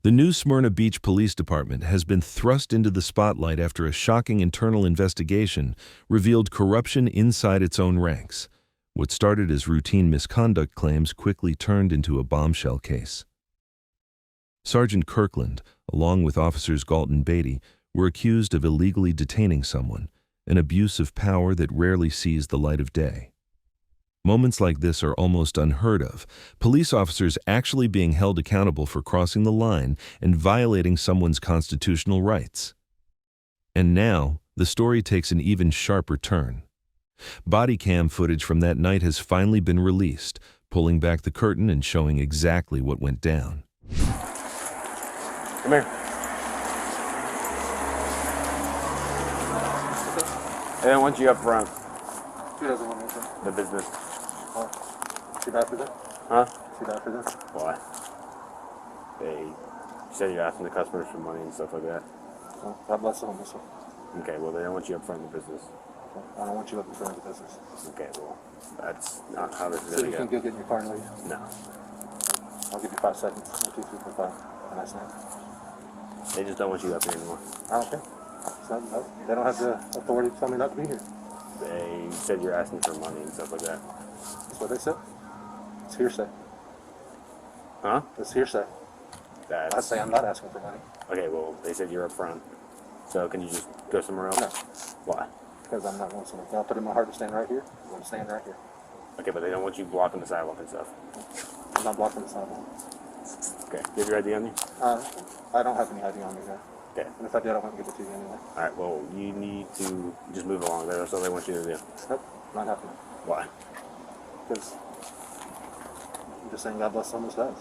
The new Smyrna Beach Police Department has been thrust into the spotlight after a shocking internal investigation revealed corruption inside its own ranks. What started as routine misconduct claims quickly turned into a bombshell case. Sergeant Kirkland, along with officers Galton Beatty, were accused of illegally detaining someone, an abuse of power that rarely sees the light of day. Moments like this are almost unheard of, police officers actually being held accountable for crossing the line and violating someone's constitutional rights. And now, the story takes an even sharper turn. Bodycam footage from that night has finally been released, pulling back the curtain and showing exactly what went down. Come here. They don't want you up front. Who doesn't want me to? The business. Oh. Too bad for this? Huh? Too bad for this? Why? They said you're asking the customers for money and stuff like that. Oh, God bless them. Listen. Okay, well, they don't want you up front of the business. I don't want you up in front of the business. Okay, well, that's not how this is So going you to can go. go get in your car and leave? No. I'll give you 5 seconds. 1, 2, 3, 4, 5. And I snap. They just don't want you up here anymore. I don't care. No, they don't have the authority to tell me not to be here. They said you're asking for money and stuff like that. That's what they said. It's hearsay. Huh? It's hearsay. That's... I say I'm not asking for money. Okay, well, they said you're up front. So can you just go somewhere else? No. Why? Because I'm not going somewhere. I'll put it in my heart to stand right here. I'm going to stand right here. Okay, but they don't want you blocking the sidewalk and stuff. I'm not blocking the sidewalk. Okay, you have your ID on you? I don't have any ID on me there. Okay. And if I did, I wouldn't give it to you anyway. Alright, well, you need to just move along. That's all they want you to do. Nope, not happening. Why? Because I'm just saying God bless someone's does.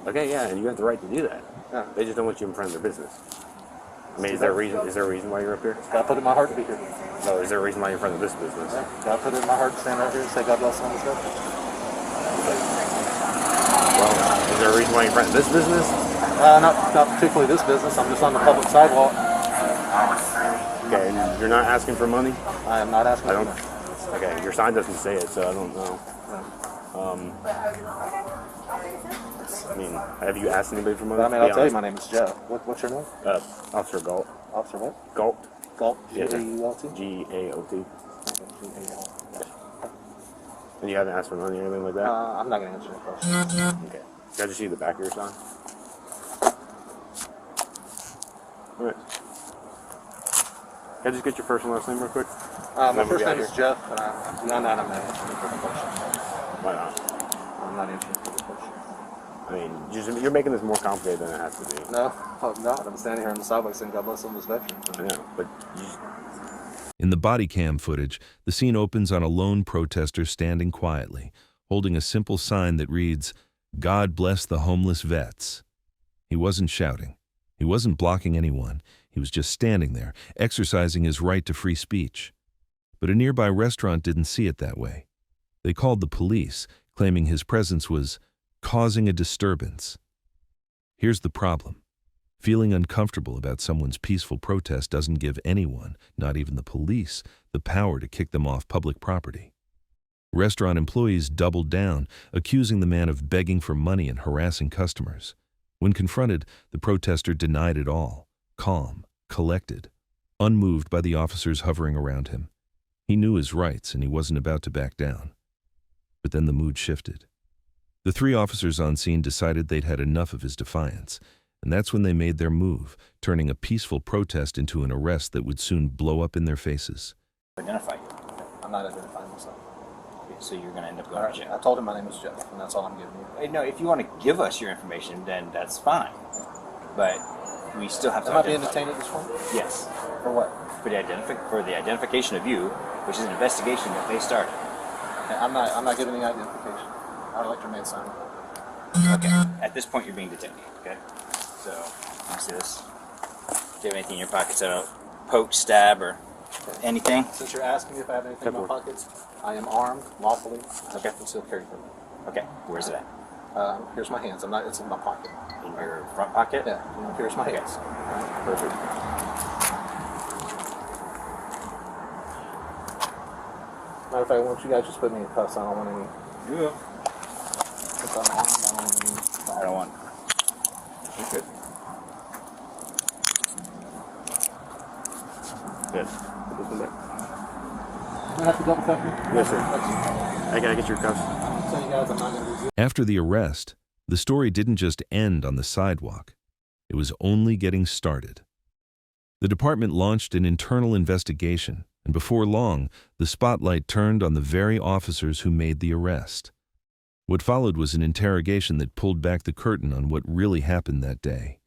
Okay, yeah, and you have the right to do that. Yeah. They just don't want you in front of their business. I mean, is there a reason why you're up here? God put it in my heart to be here. No, is there a reason why you're in front of this business? Yeah. God put it in my heart to stand right here and say God bless someone's does. Well, is there a reason why you're in front of this business? Not particularly this business. I'm just on the public sidewalk. Okay, and you're not asking for money? I am not asking for money. Okay, your sign doesn't say it, so I don't know. I mean, have you asked anybody for money? I mean, I'll tell you, my name is Jeff. What's your name? Officer Galt. Officer what? Galt. Galt? Yes, sir. G-A-U-L-T? G-A-O-T. G-A-L-T. And you haven't asked for money or anything like that? I'm not going to answer your question. Okay. Can I just see the back of your sign? Alright. Can I just get your first and last name real quick? My first name is Jeff, and beyond that, I'm not answering your question. Why not? I'm not answering your question. I mean, you're making this more complicated than it has to be. No, I'm not. I'm standing here on the sidewalk saying God bless some of those veterans. I know, but In the Bodycam footage, the scene opens on a lone protester standing quietly, holding a simple sign that reads, "God bless the homeless vets." He wasn't shouting. He wasn't blocking anyone. He was just standing there, exercising his right to free speech. But a nearby restaurant didn't see it that way. They called the police, claiming his presence was causing a disturbance. Here's the problem. Feeling uncomfortable about someone's peaceful protest doesn't give anyone, not even the police, the power to kick them off public property. Restaurant employees doubled down, accusing the man of begging for money and harassing customers. When confronted, the protester denied it all, calm, collected, unmoved by the officers hovering around him. He knew his rights and he wasn't about to back down. But then the mood shifted. The 3 officers on scene decided they'd had enough of his defiance, and that's when they made their move, turning a peaceful protest into an arrest that would soon blow up in their faces. Identify you. I'm not identifying myself. Okay, so you're going to end up going to jail. I told him my name is Jeff, and that's all I'm giving you. Hey, no, if you want to give us your information, then that's fine. But we still have to Am I being identify detained at this point? you. Yes. For what? For the identification of you, which is an investigation that they started. I'm not giving any identification. I'd like to remain silent. Okay. At this point, you're being detained. Okay. So, let me see this. Do you have anything in your pockets? I don't poke, stab, or anything? Since you're asking me if I have anything in my pockets, I am armed lawfully. I have a concealed carry permit. Okay. Where's it at? Here's my hands. It's in my pocket. In your front pocket? Yeah. Here's my hands. Right. Perfect. Matter of fact, why don't you guys just put me in cuffs? I don't want any. Yeah. Since I'm armed, I don't want any. I don't want. You're good. Yes. Put this one back. I have to double cuff you? Yes, sir. I gotta get your cuffs. Tell you guys I'm not going to be. After the arrest, the story didn't just end on the sidewalk. It was only getting started. The department launched an internal investigation, and before long, the spotlight turned on the very officers who made the arrest. What followed was an interrogation that pulled back the curtain on what really happened that day.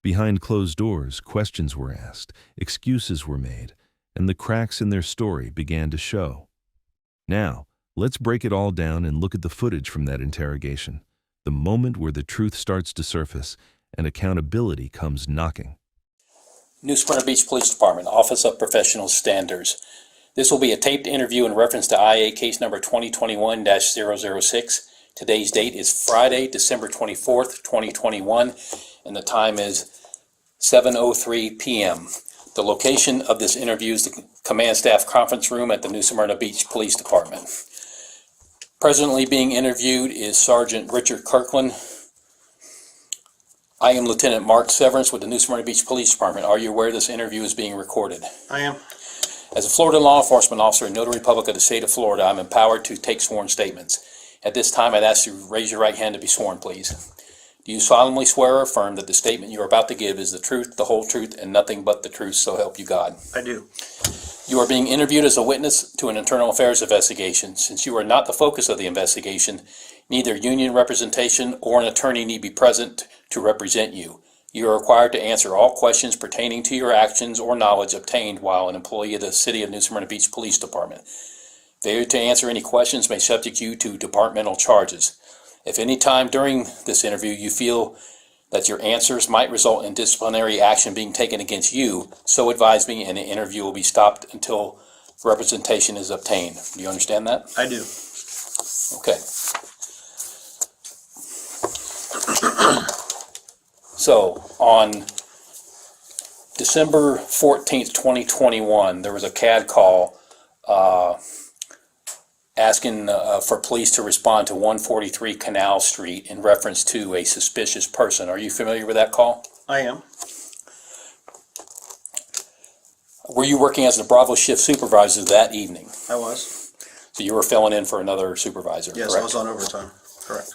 Behind closed doors, questions were asked, excuses were made, and the cracks in their story began to show. Now, let's break it all down and look at the footage from that interrogation, the moment where the truth starts to surface and accountability comes knocking. New Smyrna Beach Police Department, Office of Professional Standards. This will be a taped interview in reference to IA case number 2021-006. Today's date is Friday, December 24th, 2021, and the time is 7:03 p.m. The location of this interview is the Command Staff Conference Room at the New Smyrna Beach Police Department. Presently being interviewed is Sergeant Richard Kirkland. I am Lieutenant Mark Severance with the New Smyrna Beach Police Department. Are you aware this interview is being recorded? I am. As a Florida law enforcement officer in Notary Public of the State of Florida, I'm empowered to take sworn statements. At this time, I'd ask you to raise your right hand to be sworn, please. Do you solemnly swear or affirm that the statement you are about to give is the truth, the whole truth, and nothing but the truth, so help you God? I do. You are being interviewed as a witness to an internal affairs investigation. Since you are not the focus of the investigation, neither union representation or an attorney need be present to represent you. You are required to answer all questions pertaining to your actions or knowledge obtained while an employee of the City of New Smyrna Beach Police Department. Failure to answer any questions may subject you to departmental charges. If any time during this interview you feel that your answers might result in disciplinary action being taken against you, so advise me and the interview will be stopped until representation is obtained. Do you understand that? I do. Okay. So, on December 14th, 2021, there was a CAD call asking for police to respond to 143 Canal Street in reference to a suspicious person. Are you familiar with that call? I am. Were you working as a Bravo shift supervisor that evening? I was. So you were filling in for another supervisor, Yes, correct? I was on overtime. Correct.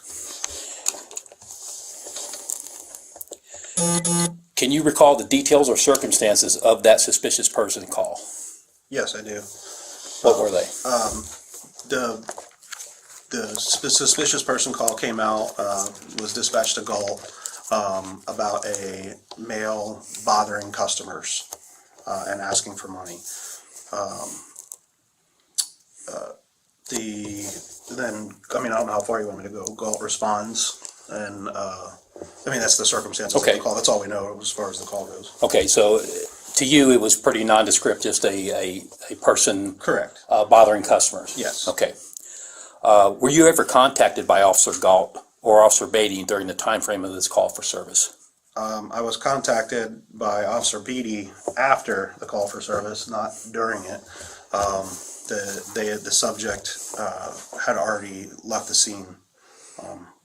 Can you recall the details or circumstances of that suspicious person call? Yes, I do. What were they? The suspicious person call came out, was dispatched to Galt about a male bothering customers and asking for money. I don't know how far you want me to go. Galt responds, and that's the circumstances Okay. of the call. That's all we know as far as the call goes. Okay, so to you, it was pretty nondescript, just a person Correct. Bothering customers? Yes. Okay. Were you ever contacted by Officer Galt or Officer Beatty during the time frame of this call for service? I was contacted by Officer Beatty after the call for service, not during it. The subject had already left the scene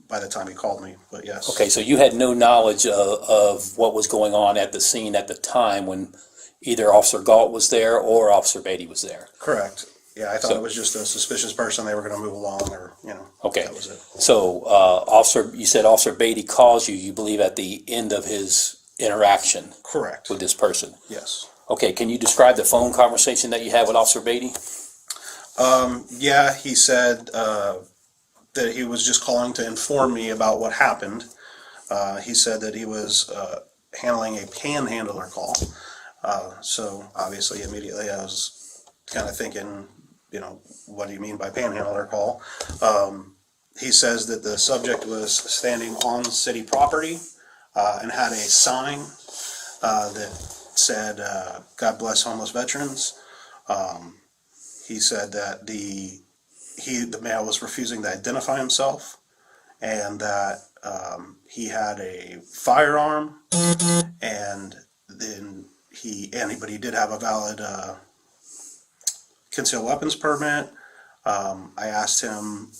by the time he called me, but yes. Okay, so you had no knowledge of what was going on at the scene at the time when either Officer Galt was there or Officer Beatty was there? Correct. Yeah, I thought it was just a suspicious person. They were going to move along, or Okay. that was it. So, you said Officer Beatty calls you, you believe, at the end of his interaction Correct. with this person? Yes. Okay, can you describe the phone conversation that you had with Officer Beatty? Yeah, he said that he was just calling to inform me about what happened. He said that he was handling a panhandler call. So obviously, immediately I was kind of thinking, what do you mean by panhandler call? He says that the subject was standing on city property and had a sign that said, God bless homeless veterans. He said that the male was refusing to identify himself, and that he had a firearm, but he did have a valid concealed weapons permit. I asked him,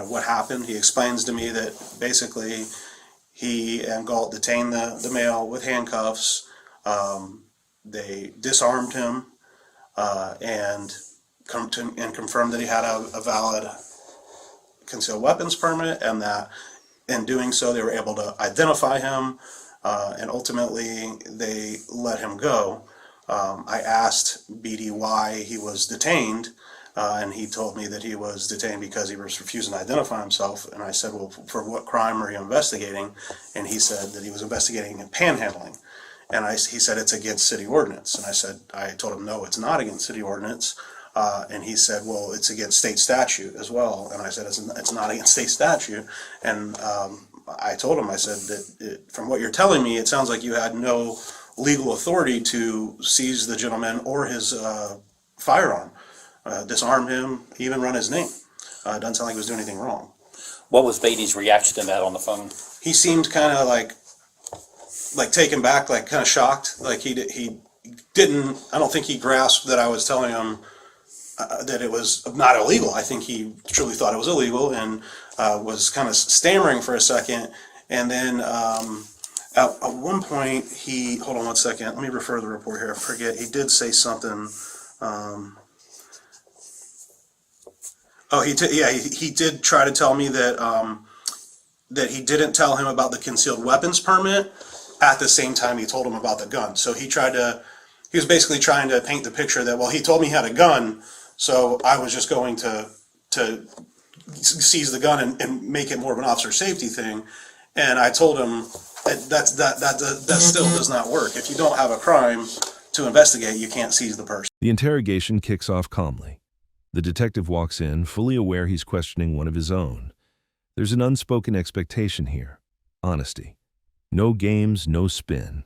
what happened. He explains to me that basically he and Galt detained the male with handcuffs. They disarmed him. and confirmed that he had a valid concealed weapons permit, and that in doing so they were able to identify him, and ultimately they let him go. I asked Beatty why he was detained, and he told me that he was detained because he was refusing to identify himself. And I said, well, for what crime are you investigating? And he said that he was investigating panhandling. And he said it's against city ordinance. And I told him, no, it's not against city ordinance. And he said, well, it's against state statute as well. And I said, it's not against state statute. And I told him, I said that from what you're telling me, it sounds like you had no legal authority to seize the gentleman or his firearm, disarm him, even run his name. It doesn't sound like he was doing anything wrong. What was Beatty's reaction to that on the phone? He seemed kind of like taken back, like kind of shocked. Like he didn't, I don't think he grasped that I was telling him that it was not illegal. I think he truly thought it was illegal, and was kind of stammering for a second. And then at one point, hold on one second, let me refer to the report here. I forget, he did say something. He did try to tell me that that he didn't tell him about the concealed weapons permit at the same time he told him about the gun. So he was basically trying to paint the picture that, well, he told me he had a gun, so I was just going to seize the gun and make it more of an officer safety thing. And I told him that still does not work. If you don't have a crime to investigate, you can't seize the person. The interrogation kicks off calmly. The detective walks in, fully aware he's questioning one of his own. There's an unspoken expectation here: honesty. No games, no spin.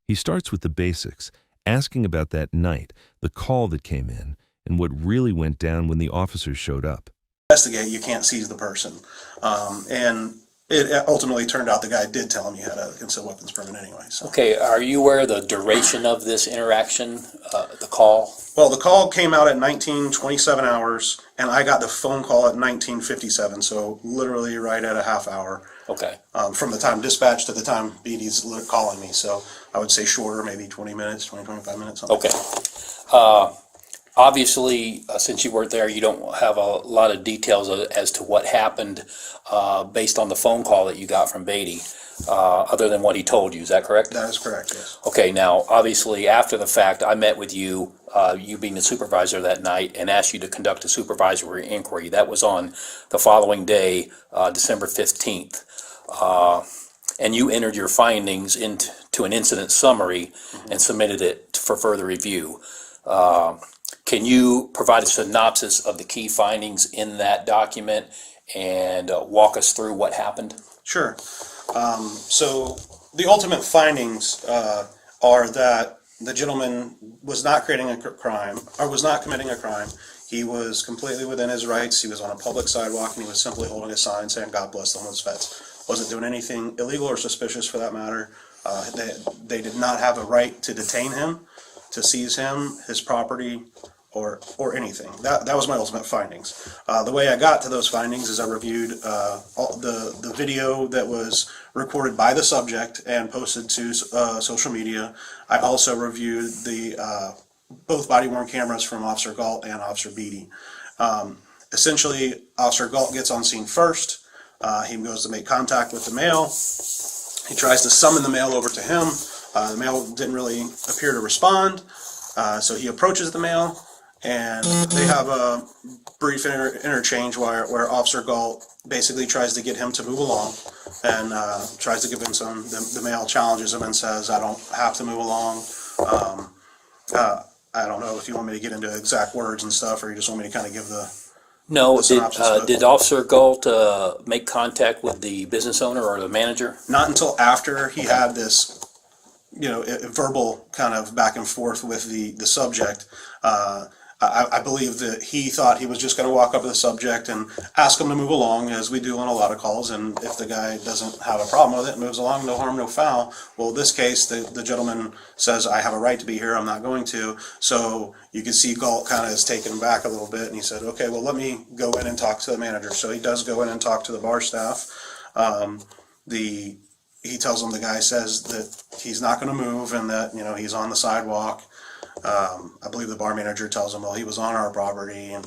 He starts with the basics, asking about that night, the call that came in, and what really went down when the officers showed up. Investigate, you can't seize the person. And it ultimately turned out the guy did tell him he had a concealed weapons permit anyway. So. Okay, are you aware of the duration of this interaction, the call? Well, the call came out at 19:27 hours, and I got the phone call at 19:57, so literally right at a half hour. Okay. From the time dispatch to the time Beatty's calling me. So I would say shorter, maybe 20 minutes, 25 minutes. Something. Okay. Obviously, since you weren't there, you don't have a lot of details as to what happened based on the phone call that you got from Beatty, other than what he told you. Is that correct? That is correct, yes. Okay, now, obviously, after the fact, I met with you, you being the supervisor that night, and asked you to conduct a supervisory inquiry. That was on the following day, December 15th. And you entered your findings into an incident summary and submitted it for further review. Can you provide a synopsis of the key findings in that document and walk us through what happened? Sure. So the ultimate findings are that the gentleman was not creating a crime, or was not committing a crime. He was completely within his rights. He was on a public sidewalk, and he was simply holding a sign saying, "God bless the homeless vets." Wasn't doing anything illegal or suspicious for that matter. They did not have a right to detain him, to seize him, his property, or anything. That was my ultimate findings. The way I got to those findings is I reviewed all the video that was recorded by the subject and posted to social media. I also reviewed the both body-worn cameras from Officer Galt and Officer Beatty. Essentially, Officer Galt gets on scene first. He goes to make contact with the male. He tries to summon the male over to him. The male didn't really appear to respond, so he approaches the male, and they have a brief interchange where Officer Galt basically tries to get him to move along, and tries to give him some. The male challenges him and says, "I don't have to move along." I don't know if you want me to get into exact words and stuff, or you just want me to kind of give the... No, did Officer Galt make contact with the business owner or the manager? Not until after he had this, verbal kind of back and forth with the subject. I believe that he thought he was just going to walk up to the subject and ask him to move along, as we do on a lot of calls, and if the guy doesn't have a problem with it, moves along, no harm, no foul. Well, in this case, the gentleman says, "I have a right to be here, I'm not going to." So you can see Galt kind of is taken back a little bit, and he said, "Okay, well, let me go in and talk to the manager." So he does go in and talk to the bar staff. He tells them, the guy says that he's not going to move, and that he's on the sidewalk. I believe the bar manager tells him, well, he was on our property, and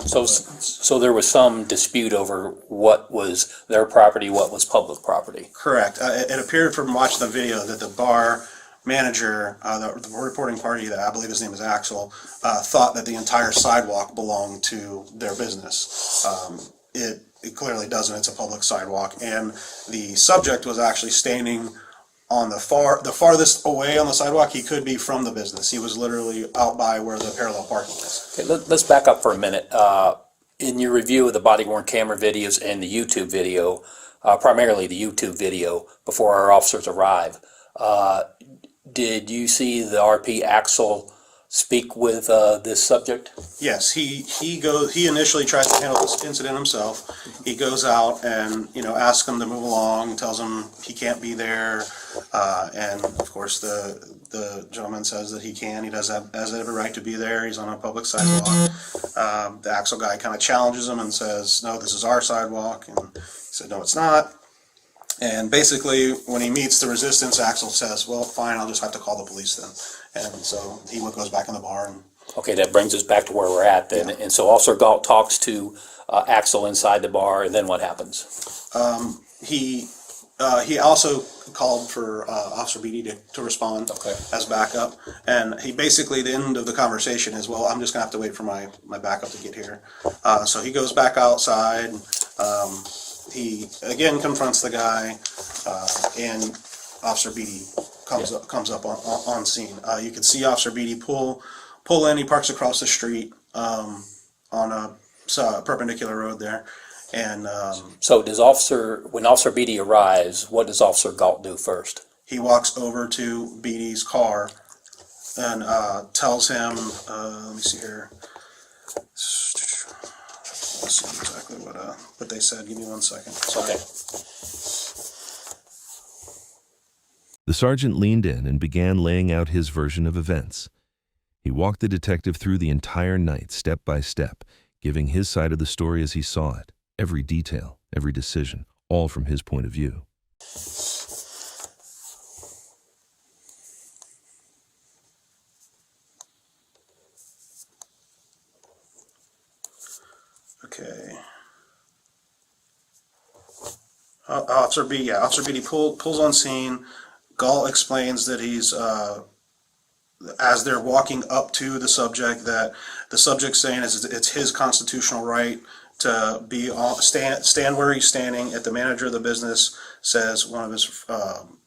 So there was some dispute over what was their property, what was public property. correct. It appeared from watching the video that the bar manager, the reporting party, that I believe his name is Axel, thought that the entire sidewalk belonged to their business. It clearly doesn't. It's a public sidewalk, and the subject was actually standing on the farthest away on the sidewalk he could be from the business. He was literally out by where the parallel parking is. Okay, let's back up for a minute. In your review of the body-worn camera videos and the YouTube video, primarily the YouTube video, before our officers arrive, did you see the RP Axel speak with this subject? Yes, he initially tries to handle this incident himself. He goes out and, asks him to move along, tells him he can't be there, and of course the gentleman says that he can. He has every right to be there. He's on a public sidewalk. The Axel guy kind of challenges him and says, no, this is our sidewalk, and he said, no, it's not. And basically, when he meets the resistance, Axel says, well, fine, I'll just have to call the police then. And so he goes back in the bar. And Okay, that brings us back to where we're at then. And so Officer Galt talks to Axel inside the bar, and then what happens? he also called for Officer Beatty to respond as backup. And he basically, the end of the conversation is, well, I'm just going to have to wait for my backup to get here. So he goes back outside. He again confronts the guy, and Officer Beatty comes up on scene. You can see Officer Beatty pull in. He parks across the street on a perpendicular road there, and So when Officer Beatty arrives, what does Officer Galt do first? he walks over to Beatty's car and tells him, let me see here. Let's see exactly what they said. Give me 1 second. Sorry. Okay. The sergeant leaned in and began laying out his version of events. He walked the detective through the entire night, step by step, giving his side of the story as he saw it, every detail, every decision, all from his point of view. Okay. Officer Beatty pulls on scene. Galt explains that he's, as they're walking up to the subject, that the subject's saying it's his constitutional right to be stand where he's standing. At the manager of the business says one of his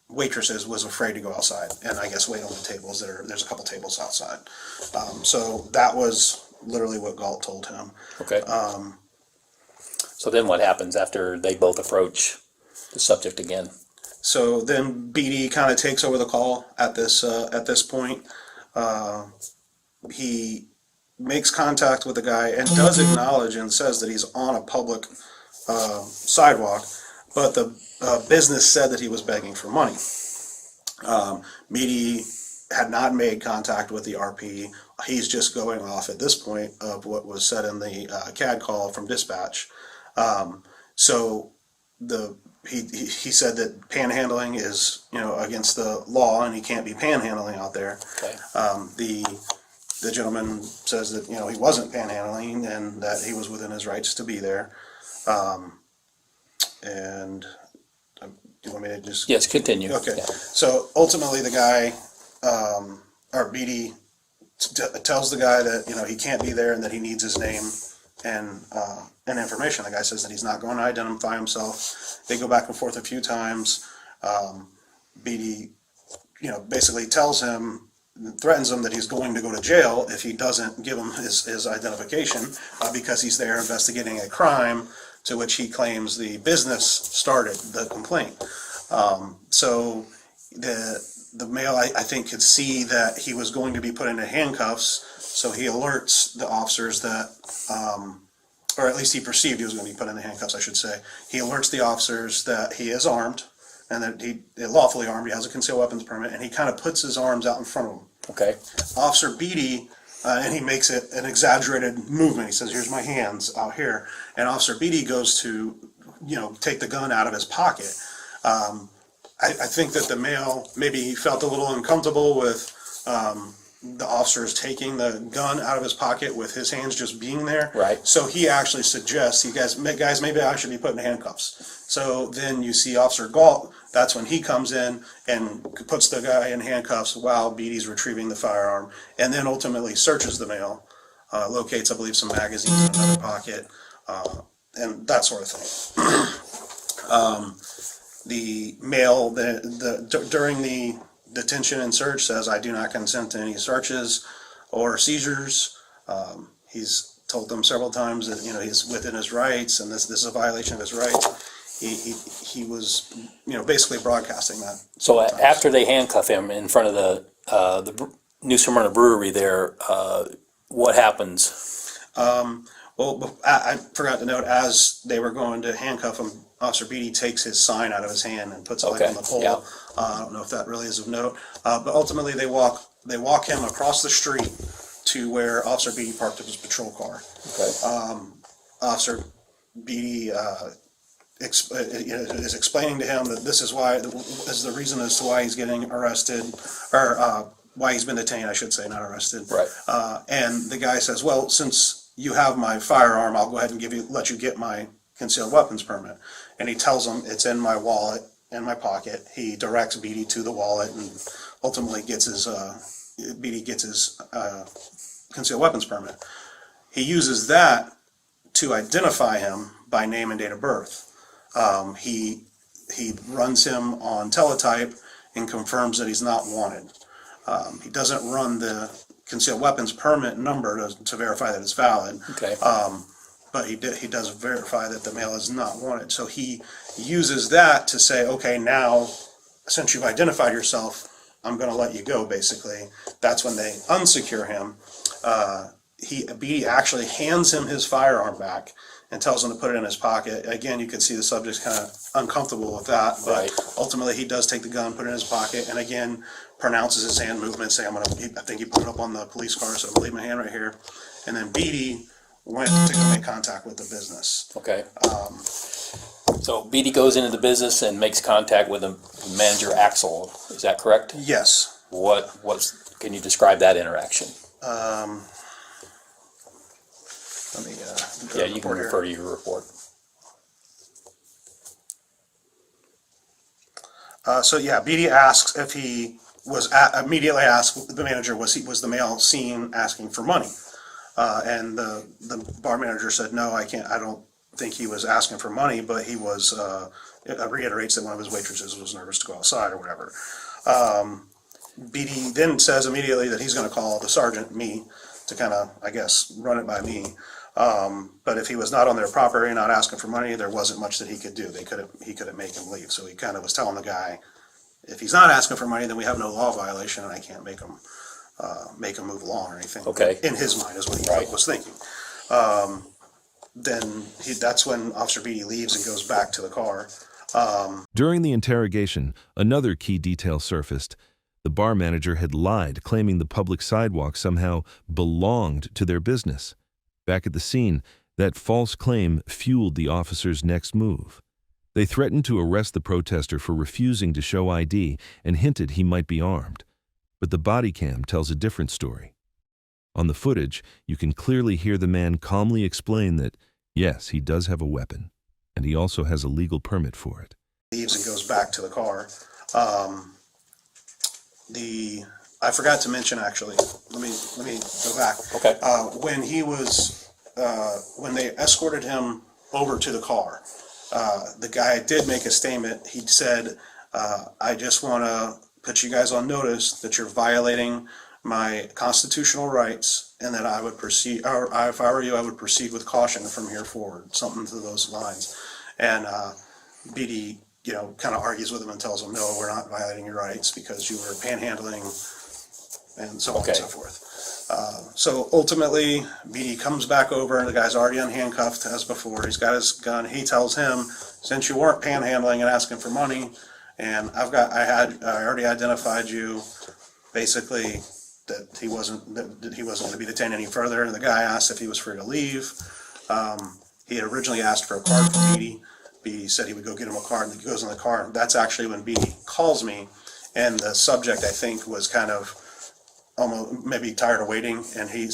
waitresses was afraid to go outside, and I guess wait on the tables. There's a couple tables outside. So that was literally what Galt told him. Okay. So then what happens after they both approach the subject again? So then Beatty kind of takes over the call at this point. He makes contact with the guy and does acknowledge and says that he's on a public sidewalk, but the business said that he was begging for money. Beatty had not made contact with the RP. He's just going off at this point of what was said in the CAD call from dispatch. So he said that panhandling is against the law, and he can't be panhandling out there. Okay. The gentleman says that he wasn't panhandling and that he was within his rights to be there. And do you want me to just? Yes, continue. Okay. Yeah. So ultimately, the guy, or Beatty, tells the guy that he can't be there and that he needs his name and information. The guy says that he's not going to identify himself. They go back and forth a few times. Beatty, basically tells him, threatens him that he's going to go to jail if he doesn't give him his identification, because he's there investigating a crime to which he claims the business started the complaint. So the male, I think, could see that he was going to be put into handcuffs, so he alerts the officers that, or at least he perceived he was going to be put into handcuffs, I should say. He alerts the officers that he is armed, and that he lawfully armed, he has a concealed weapons permit, and he kind of puts his arms out in front of him. Okay. Officer Beatty, and he makes it an exaggerated movement. He says, here's my hands out here. And Officer Beatty goes to, take the gun out of his pocket. I think that the male maybe felt a little uncomfortable with the officer is taking the gun out of his pocket with his hands just being there. Right. So he actually suggests, you guys, maybe I should be put in handcuffs. So then you see Officer Galt, that's when he comes in and puts the guy in handcuffs while Beatty's retrieving the firearm, and then ultimately searches the mail, locates, I believe, some magazines in another pocket, and that sort of thing. The mail, during the detention and search says, I do not consent to any searches or seizures. He's told them several times that, he's within his rights and this is a violation of his rights. He was, basically broadcasting that. So after they handcuff him in front of the New Smyrna Brewery there, what happens? Well, I forgot to note, as they were going to handcuff him, Officer Beatty takes his sign out of his hand and puts it on the pole. Yeah. I don't know if that really is of note, but ultimately they walk him across the street to where Officer Beatty parked his patrol car. Okay. Officer Beatty is explaining to him that this is the reason as to why he's getting arrested, or why he's been detained, I should say, not arrested. Right. And the guy says, well, since you have my firearm, I'll go ahead and let you get my concealed weapons permit. And he tells him it's in my wallet, in my pocket. He directs Beatty to the wallet and ultimately Beatty gets his concealed weapons permit. He uses that to identify him by name and date of birth. He runs him on teletype and confirms that he's not wanted. He doesn't run the concealed weapons permit number to verify that it's valid. Okay. But he does verify that the mail is not wanted. So he uses that to say, okay, now, since you've identified yourself, I'm going to let you go, basically. That's when they unsecure him. Beatty actually hands him his firearm back and tells him to put it in his pocket. Again, you can see the subject's kind of uncomfortable with that, but Right. ultimately he does take the gun, put it in his pocket, and again, pronounces his hand movement, saying, I think he put it up on the police car, so I'm gonna leave my hand right here. And then Beatty went to go make contact with the business. Okay. So Beatty goes into the business and makes contact with the manager, Axel. Is that correct? Yes. Can you describe that interaction? Let me, Yeah, you can refer to your report. Beatty asks if he was immediately asked the manager, was the male seen asking for money? And the bar manager said, no, I don't think he was asking for money, but he was, reiterates that one of his waitresses was nervous to go outside or whatever. Beatty then says immediately that he's going to call the sergeant, me, to kind of, I guess, run it by me. But if he was not on their property, not asking for money, there wasn't much that he could do. He couldn't make him leave. So he kind of was telling the guy, if he's not asking for money, then we have no law violation, and I can't make him move along or anything. Okay. In his mind is what he was thinking. That's when Officer Beatty leaves and goes back to the car. During the interrogation, another key detail surfaced. The bar manager had lied, claiming the public sidewalk somehow belonged to their business. Back at the scene, that false claim fueled the officers' next move. They threatened to arrest the protester for refusing to show ID and hinted he might be armed. But the body cam tells a different story. On the footage, you can clearly hear the man calmly explain that, yes, he does have a weapon, and he also has a legal permit for it. Leaves and goes back to the car. I forgot to mention, actually, let me go back. Okay. When they escorted him over to the car, the guy did make a statement. He said, I just want to put you guys on notice that you're violating my constitutional rights, and that I would proceed, or if I were you, I would proceed with caution from here forward, something to those lines. And Beatty, kind of argues with him and tells him, no, we're not violating your rights because you were panhandling, and so on and so forth. So ultimately, Beatty comes back over, and the guy's already unhandcuffed as before. He's got his gun. He tells him, since you weren't panhandling and asking for money, and I already identified you, basically that he wasn't going to be detained any further. And the guy asked if he was free to leave. He had originally asked for a card from Beatty. Beatty said he would go get him a card, and he goes in the car. That's actually when Beatty calls me, and the subject, I think, was kind of almost maybe tired of waiting, and he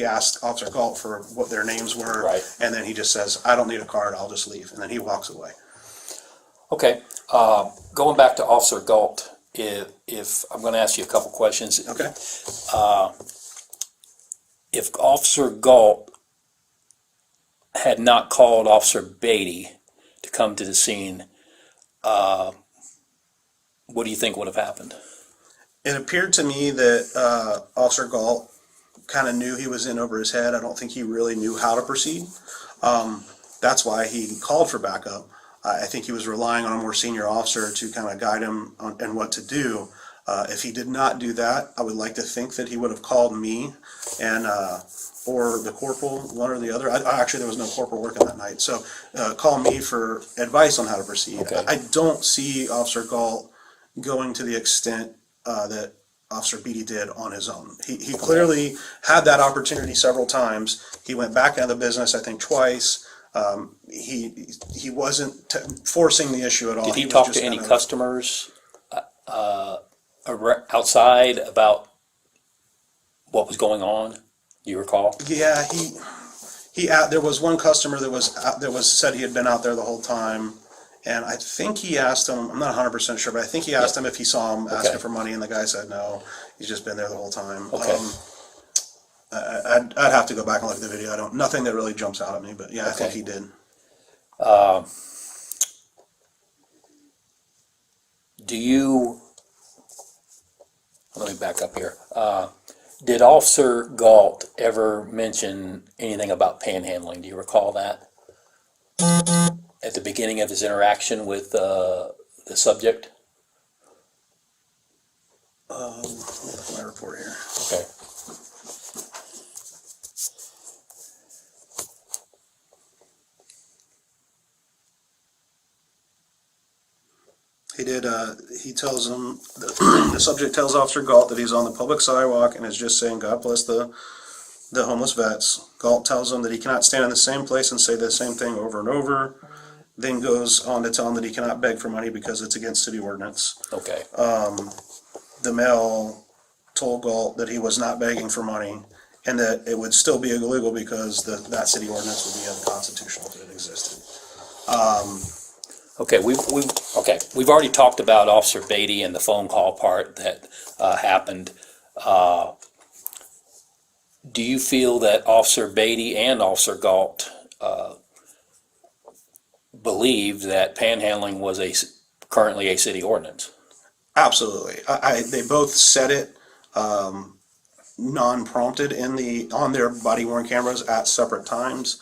asked Officer Galt for what their names were, Right. and then he just says, "I don't need a card, I'll just leave," and then he walks away. Okay, going back to Officer Galt, if I'm going to ask you a couple questions. Okay. If Officer Galt had not called Officer Beatty to come to the scene, what do you think would have happened? It appeared to me that Officer Galt kind of knew he was in over his head. I don't think he really knew how to proceed. That's why he called for backup. I think he was relying on a more senior officer to kind of guide him on what to do. If he did not do that, I would like to think that he would have called me and or the corporal, one or the other. Actually, there was no corporal working that night, so call me for advice on how to proceed. Okay. I don't see Officer Galt going to the extent that Officer Beatty did on his own. He clearly had that opportunity several times. He went back into the business, I think, twice. He wasn't forcing the issue at all. Did he was talk just to any kind of- customers outside about what was going on? Do you recall? Yeah, there was one customer that was said he had been out there the whole time, and I think he asked him. I'm not 100% sure, but I think he asked him if he saw him asking for money, and the guy said no. He's just been there the whole time. Okay. I'd have to go back and look at the video. Nothing that really jumps out at me, but yeah, I think Okay. he did. Let me back up here. Did Officer Galt ever mention anything about panhandling? Do you recall that? At the beginning of his interaction with the subject? Let me look at my report here. Okay. He did. He tells him the subject tells Officer Galt that he's on the public sidewalk and is just saying, "God bless the homeless vets." Galt tells him that he cannot stand in the same place and say the same thing over and over. Then goes on to tell him that he cannot beg for money because it's against city ordinance. Okay. The male told Galt that he was not begging for money and that it would still be illegal because that city ordinance would be unconstitutional if it existed. Okay, we've already talked about Officer Beatty and the phone call part that happened. Do you feel that Officer Beatty and Officer Galt believe that panhandling was currently a city ordinance? Absolutely. They both said it non-prompted on their body-worn cameras at separate times.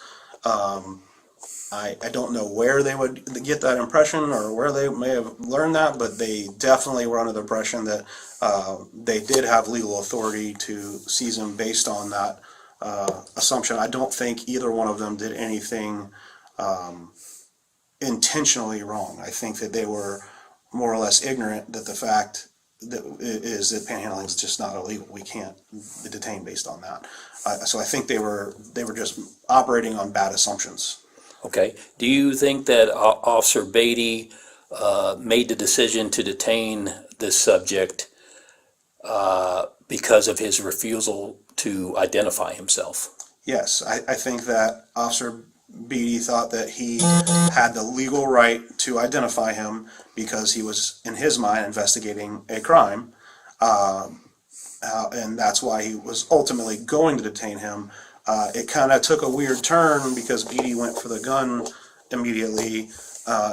I don't know where they would get that impression or where they may have learned that, but they definitely were under the impression that they did have legal authority to seize him based on that assumption. I don't think either one of them did anything intentionally wrong. I think that they were more or less ignorant that the fact that is that panhandling is just not illegal. We can't detain based on that. So I think they were just operating on bad assumptions. Okay. Do you think that Officer Beatty made the decision to detain this subject because of his refusal to identify himself? Yes, I think that Officer Beatty thought that he had the legal right to identify him because he was, in his mind, investigating a crime, and that's why he was ultimately going to detain him. It kind of took a weird turn because Beatty went for the gun immediately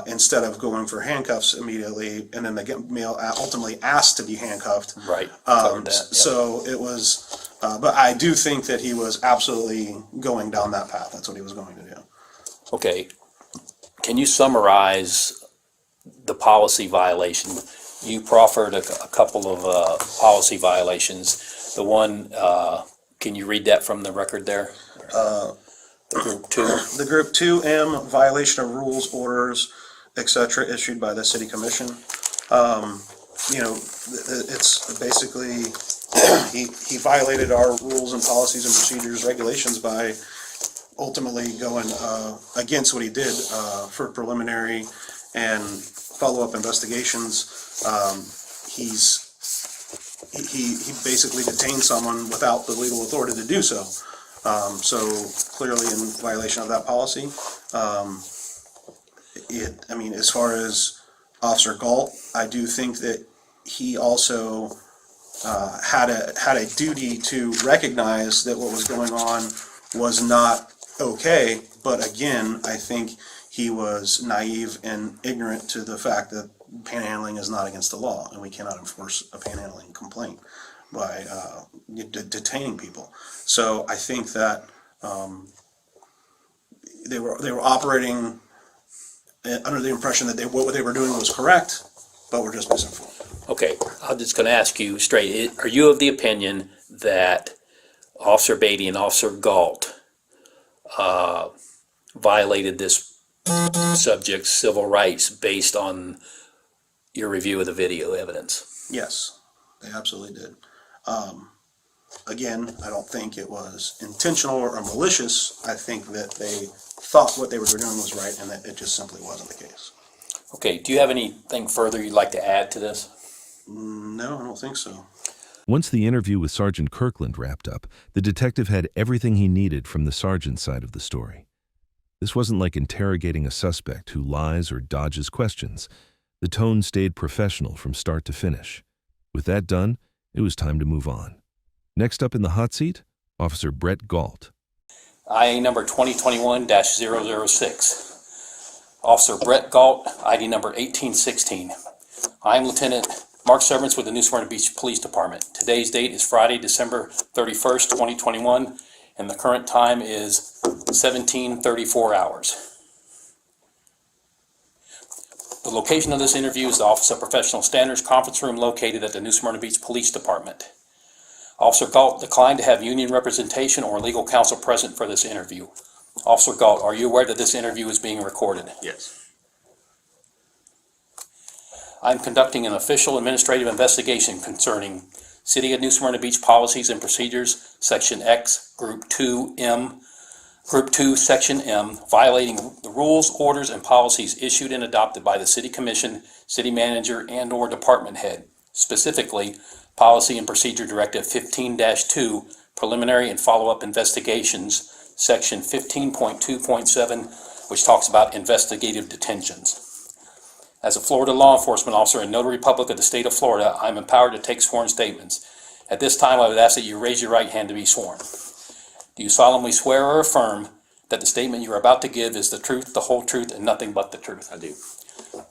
instead of going for handcuffs immediately, and then the male ultimately asked to be handcuffed. Right. So it was, but I do think that he was absolutely going down that path. That's what he was going to do. Okay. Can you summarize the policy violation? You proffered a couple of policy violations. The one, can you read that from the record there? The group 2. The group 2M, violation of rules, orders, etc., issued by the city commission. It's basically he violated our rules and policies and procedures, regulations by ultimately going against what he did for preliminary and follow-up investigations. He's he basically detained someone without the legal authority to do so. So clearly in violation of that policy. I mean, as far as Officer Galt, I do think that he also had a duty to recognize that what was going on was not okay. But again, I think he was naive and ignorant to the fact that panhandling is not against the law, and we cannot enforce a panhandling complaint by detaining people. So I think that they were operating under the impression that what they were doing was correct, but were just misinformed. Okay, I'm just going to ask you straight. Are you of the opinion that Officer Beatty and Officer Galt violated this subject's civil rights based on your review of the video evidence? Yes, they absolutely did. Again, I don't think it was intentional or malicious. I think that they thought what they were doing was right, and that it just simply wasn't the case. Okay, do you have anything further you'd like to add to this? No, I don't think so. Once the interview with Sergeant Kirkland wrapped up, the detective had everything he needed from the sergeant's side of the story. This wasn't like interrogating a suspect who lies or dodges questions. The tone stayed professional from start to finish. With that done, it was time to move on. Next up in the hot seat, Officer Brett Galt. IA number 2021-006. Officer Brett Galt, ID number 1816. I am Lieutenant Mark Severance with the New Smyrna Beach Police Department. Today's date is Friday, December 31st, 2021, and the current time is 17:34 hours. The location of this interview is the Office of Professional Standards conference room located at the New Smyrna Beach Police Department. Officer Galt declined to have union representation or legal counsel present for this interview. Officer Galt, are you aware that this interview is being recorded? Yes. I am conducting an official administrative investigation concerning City of New Smyrna Beach Policies and Procedures, Section X, Group 2M, Group 2, Section M, violating the rules, orders, and policies issued and adopted by the City Commission, City Manager, and/or Department Head. Specifically, Policy and Procedure Directive 15-2, Preliminary and Follow-up Investigations, Section 15.2.7, which talks about investigative detentions. As a Florida law enforcement officer and notary public of the state of Florida, I am empowered to take sworn statements. At this time, I would ask that you raise your right hand to be sworn. Do you solemnly swear or affirm that the statement you are about to give is the truth, the whole truth, and nothing but the truth? I do.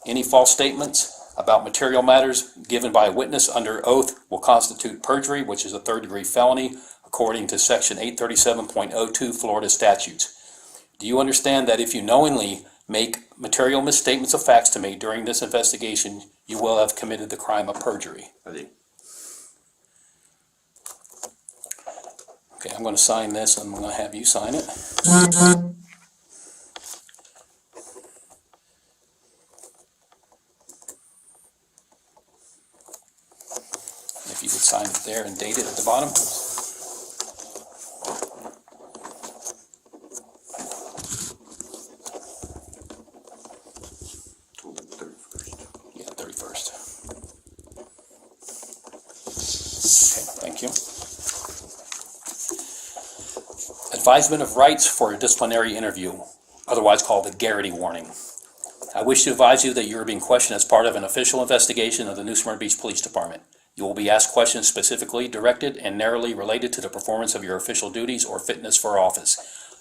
Any false statements about material matters given by a witness under oath will constitute perjury, which is a third-degree felony, according to Section 837.02 Florida statutes. Do you understand that if you knowingly make material misstatements of facts to me during this investigation, you will have committed the crime of perjury? I do. Okay, I'm going to sign this, and I'm going to have you sign it. If you could sign it there and date it at the bottom. Yeah, 31st. Okay, thank you. Advisement of rights for a disciplinary interview, otherwise called a Garrity warning. I wish to advise you that you are being questioned as part of an official investigation of the New Smyrna Beach Police Department. You will be asked questions specifically directed and narrowly related to the performance of your official duties or fitness for office.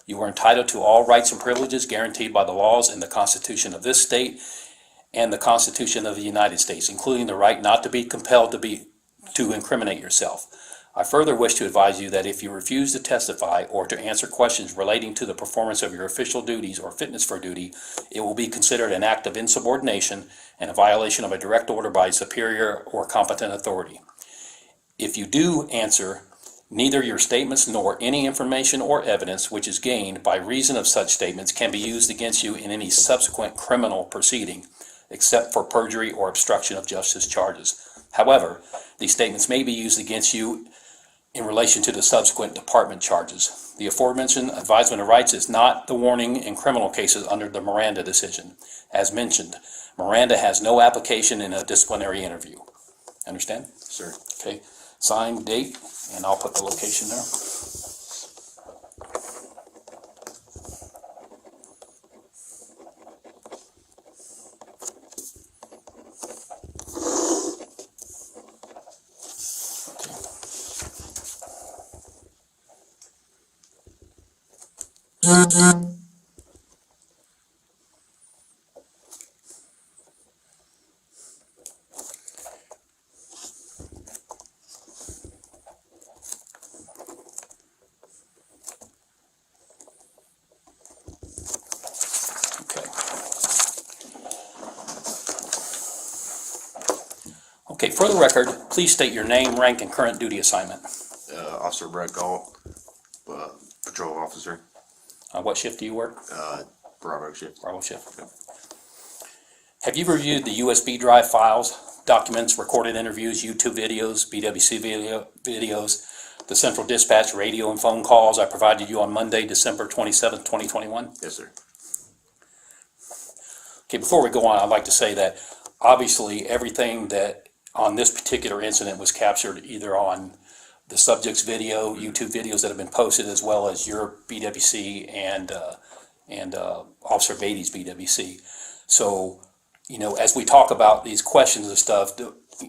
You are entitled to all rights and privileges guaranteed by the laws and the Constitution of this state and the Constitution of the United States, including the right not to be compelled to incriminate yourself. I further wish to advise you that if you refuse to testify or to answer questions relating to the performance of your official duties or fitness for duty, it will be considered an act of insubordination and a violation of a direct order by superior or competent authority. If you do answer, neither your statements nor any information or evidence which is gained by reason of such statements can be used against you in any subsequent criminal proceeding, except for perjury or obstruction of justice charges. However, these statements may be used against you in relation to the subsequent department charges. The aforementioned advisement of rights is not the warning in criminal cases under the Miranda decision. As mentioned, Miranda has no application in a disciplinary interview. Understand? Sir. Okay. Sign, date, and I'll put the location there. Okay. Okay, for the record, please state your name, rank, and current duty assignment. Officer Brett Galt, patrol officer, What shift do you work? Bravo shift. Bravo shift. Have you reviewed the USB drive files, documents, recorded interviews, YouTube videos, BWC videos, the central dispatch radio and phone calls I provided you on Monday, December 27th, 2021? Yes, sir. Okay, before we go on, I'd like to say that obviously everything that on this particular incident was captured either on the subject's video, YouTube videos that have been posted, as well as your BWC and Officer Beatty's BWC. So, you know, as we talk about these questions and stuff,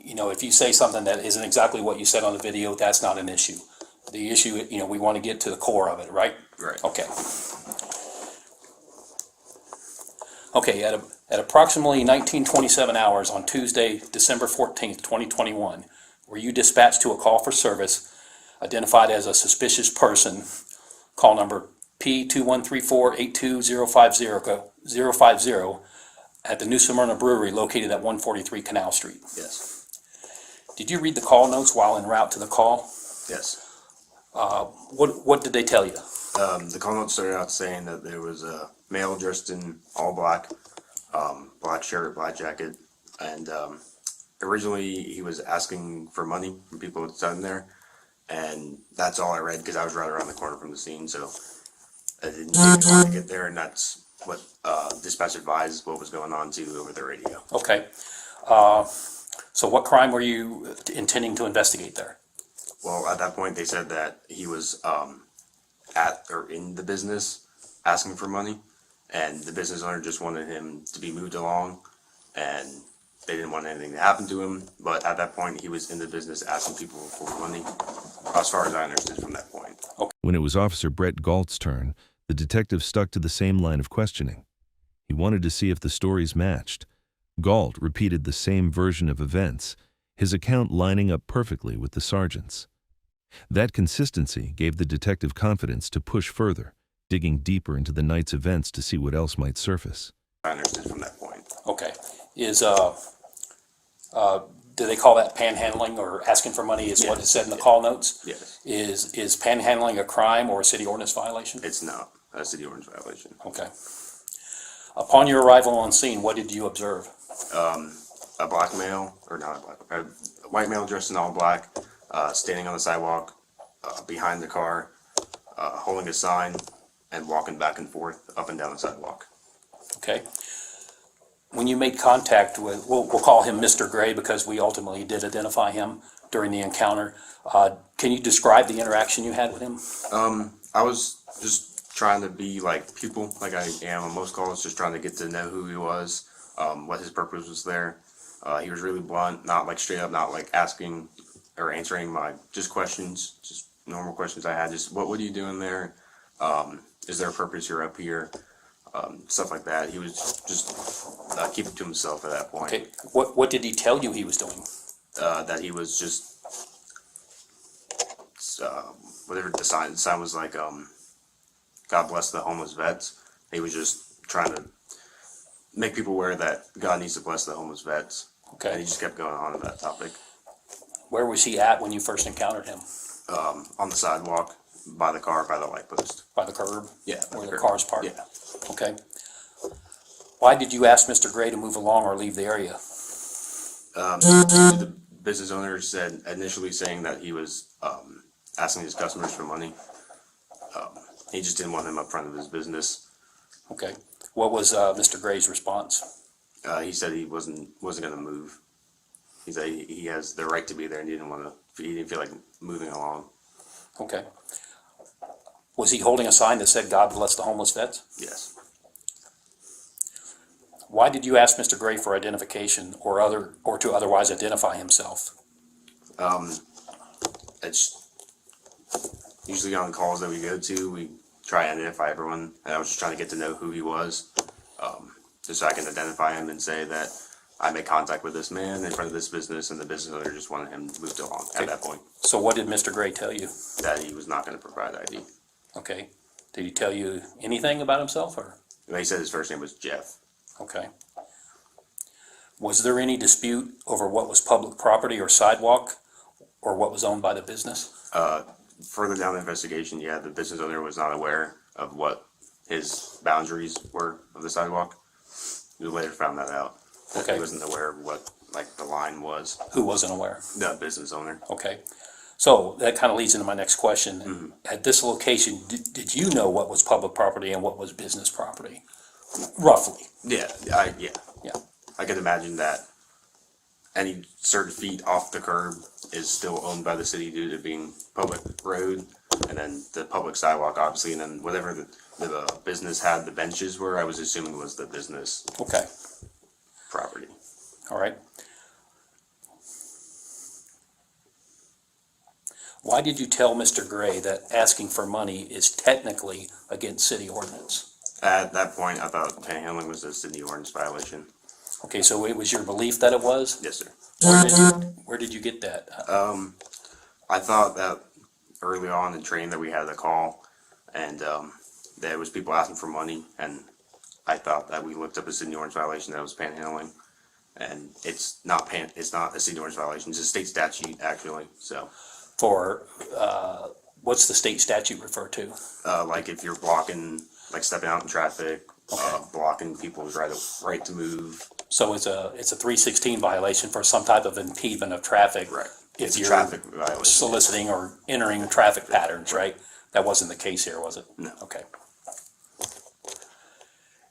you know, if you say something that isn't exactly what you said on the video, that's not an issue. The issue, you know, we want to get to the core of it, right? Right. Okay. Okay, at approximately 1927 hours on Tuesday, December 14th, 2021, were you dispatched to a call for service identified as a suspicious person, call number P2134-82050 at the New Smyrna Brewery located at 143 Canal Street? Yes. Did you read the call notes while en route to the call? Yes. What did they tell you? The call note started out saying that there was a male dressed in all black, black shirt, black jacket, and originally he was asking for money from people that sat in there, and that's all I read because I was right around the corner from the scene, so I didn't take long to get there, and that's what dispatch advised what was going on too over the radio. Okay. So what crime were you intending to investigate there? Well, at that point they said that he was at or in the business asking for money, and the business owner just wanted him to be moved along, and they didn't want anything to happen to him. But at that point, he was in the business asking people for money, as far as I understood from that point. When it was Officer Brett Galt's turn, the detective stuck to the same line of questioning. He wanted to see if the stories matched. Galt repeated the same version of events, his account lining up perfectly with the sergeant's. That consistency gave the detective confidence to push further, digging deeper into the night's events to see what else might surface. I understood from that point. Okay. Do they call that panhandling or asking for money is what it said in the call notes? Yes. Is panhandling a crime or a city ordinance violation? It's not a city ordinance violation. Okay. Upon your arrival on scene, what did you observe? A black male, or not a black, a white male dressed in all black, standing on the sidewalk behind the car, holding a sign and walking back and forth up and down the sidewalk. Okay. When you made contact with, we'll call him Mr. Gray because we ultimately did identify him during the encounter. Can you describe the interaction you had with him? I was just trying to be like people, like I am on most calls, just trying to get to know who he was, what his purpose was there. He was really blunt, not like straight up, not like asking or answering my just questions, just normal questions I had. Just what are you doing there? Is there a purpose you're up here? Stuff like that. He was just keeping to himself at that point. Okay. What did he tell you he was doing? That he was just whatever the sign was like. God bless the homeless vets. He was just trying to make people aware that God needs to bless the homeless vets. Okay. And he just kept going on that topic. Where was he at when you first encountered him? On the sidewalk, by the car, by the light post. By the curb? Yeah. by Where the curb. car's parked? Yeah. Okay. Why did you ask Mr. Gray to move along or leave the area? The business owner said initially saying that he was asking his customers for money. He just didn't want him up front of his business. Okay. What was Mr. Gray's response? He said he wasn't going to move. He said he has the right to be there, and he didn't feel like moving along. Okay. Was he holding a sign that said, "God bless the homeless vets"? Yes. Why did you ask Mr. Gray for identification or to otherwise identify himself? It's usually on calls that we go to, we try to identify everyone, and I was just trying to get to know who he was, just so I can identify him and say that I made contact with this man in front of this business, and the business owner just wanted him moved along at that point. So what did Mr. Gray tell you? That he was not going to provide ID. Okay. Did he tell you anything about himself, or? He said his first name was Jeff. Okay. Was there any dispute over what was public property or sidewalk, or what was owned by the business? Further down the investigation, yeah, the business owner was not aware of what his boundaries were of the sidewalk. We later found that out. Okay. He wasn't aware of what, like, the line was. Who wasn't aware? The business owner. Okay. So that kind of leads into my next question. At this location, did you know what was public property and what was business property? Roughly. Yeah. Yeah. I could imagine that any certain feet off the curb is still owned by the city due to being public road, and then the public sidewalk, obviously, and then whatever the business had the benches were, I was assuming was the business Okay. property. All right. Why did you tell Mr. Gray that asking for money is technically against city ordinance? At that point, I thought panhandling was a city ordinance violation. Okay, so it was your belief that it was? Yes, sir. Where did you get that? I thought that early on in training that we had a call, and there was people asking for money, and I thought that we looked up a city ordinance violation that was panhandling, and it's not a city ordinance violation. It's a state statute actually. So, For, what's the state statute refer to? like if you're blocking, like stepping out in traffic, blocking people's right to move. So it's a 316 violation for some type of impediment of traffic. Right. If It's a you're traffic violation. soliciting or entering traffic patterns, right? That wasn't the case here, was it? No. Okay.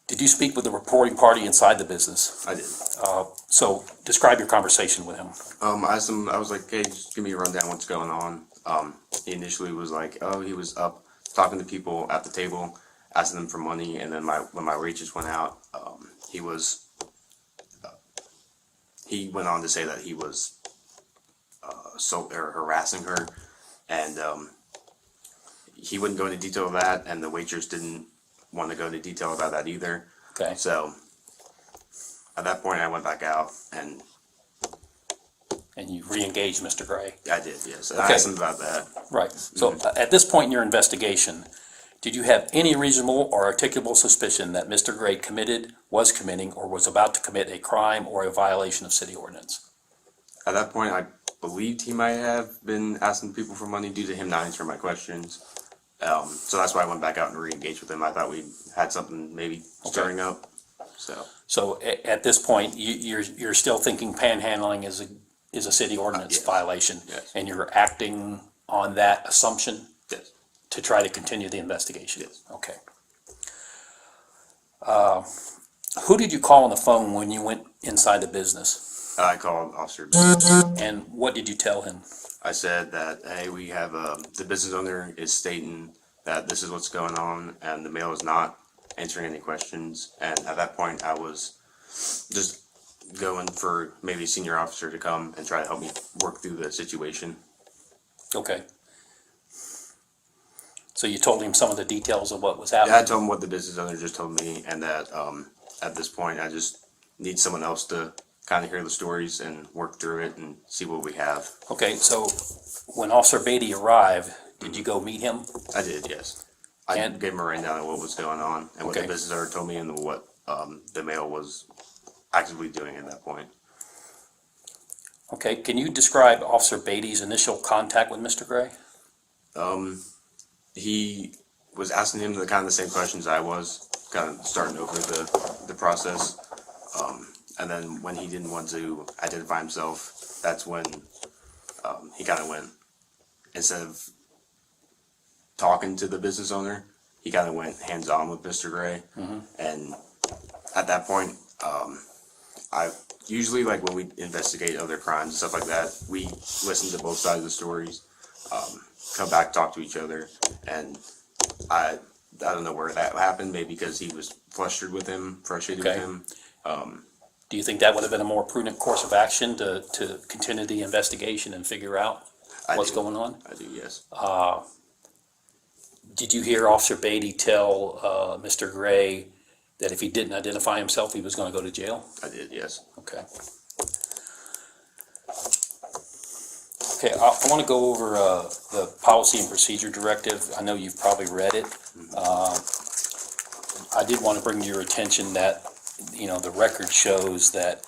Did you speak with the reporting party inside the business? I did. So describe your conversation with him. I asked him, I was like, hey, just give me a rundown what's going on. He initially was like, oh, he was up talking to people at the table, asking them for money, and then when my waitress went out, he went on to say that he was harassing her, and he wouldn't go into detail of that, and the waitress didn't want to go into detail about that either. Okay. So at that point, I went back out, and And you re-engaged Mr. Gray. I did, yes. I Okay. asked him about that. Right. So at this point in your investigation, did you have any reasonable or articulable suspicion that Mr. Gray was committing, or was about to commit a crime or a violation of city ordinance? At that point, I believed he might have been asking people for money due to him not answering my questions. So that's why I went back out and re-engaged with him. I thought we had something maybe stirring up. So at this point, you're still thinking panhandling is a city ordinance Yes. violation? Yes. And you're acting on that assumption Yes. to try to continue the investigation? Yes. Okay. Who did you call on the phone when you went inside the business? I called Officer. And what did you tell him? I said that, hey, we have the business owner is stating that this is what's going on, and the male is not answering any questions. And at that point, I was just going for maybe a senior officer to come and try to help me work through the situation. Okay. So you told him some of the details of what was Yeah, I happening? told him what the business owner just told me, and that at this point, I just need someone else to kind of hear the stories and work through it and see what we have. Okay, so when Officer Beatty arrived, did you go meet him? I did, yes. I And- gave him a rundown of what was going on and what Okay. the business owner told me and what the male was actively doing at that point. Okay, can you describe Officer Beatty's initial contact with Mr. Gray? He was asking him the kind of the same questions I was, kind of starting over the process. And then when he didn't want to identify himself, that's when he kind of went, instead of talking to the business owner, he kind of went hands-on with Mr. Gray. And at that point, I usually, like, when we investigate other crimes and stuff like that, we listen to both sides of the stories, come back, talk to each other, and I don't know where that happened. Maybe because he was frustrated with Okay. him. Do you think that would have been a more prudent course of action to continue the investigation and figure out what's going on? I do, yes. Did you hear Officer Beatty tell Mr. Gray that if he didn't identify himself, he was going to go to jail? I did, yes. Okay. Okay, I want to go over the policy and procedure directive. I know you've probably read it. I did want to bring to your attention that, you know, the record shows that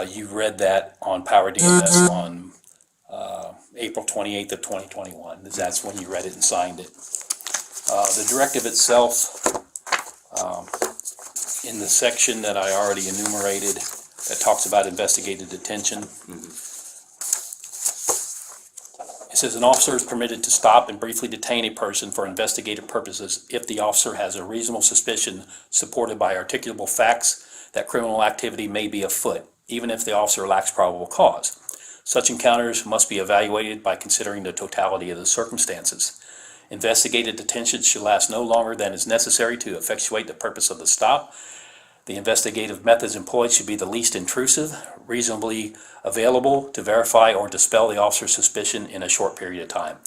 you read that on Power DMS on April 28th of 2021. That's when you read it and signed it. The directive itself, in the section that I already enumerated that talks about investigative detention, it says an officer is permitted to stop and briefly detain a person for investigative purposes if the officer has a reasonable suspicion supported by articulable facts that criminal activity may be afoot, even if the officer lacks probable cause. Such encounters must be evaluated by considering the totality of the circumstances. Investigative detention should last no longer than is necessary to effectuate the purpose of the stop. The investigative methods employed should be the least intrusive, reasonably available to verify or dispel the officer's suspicion in a short period of time.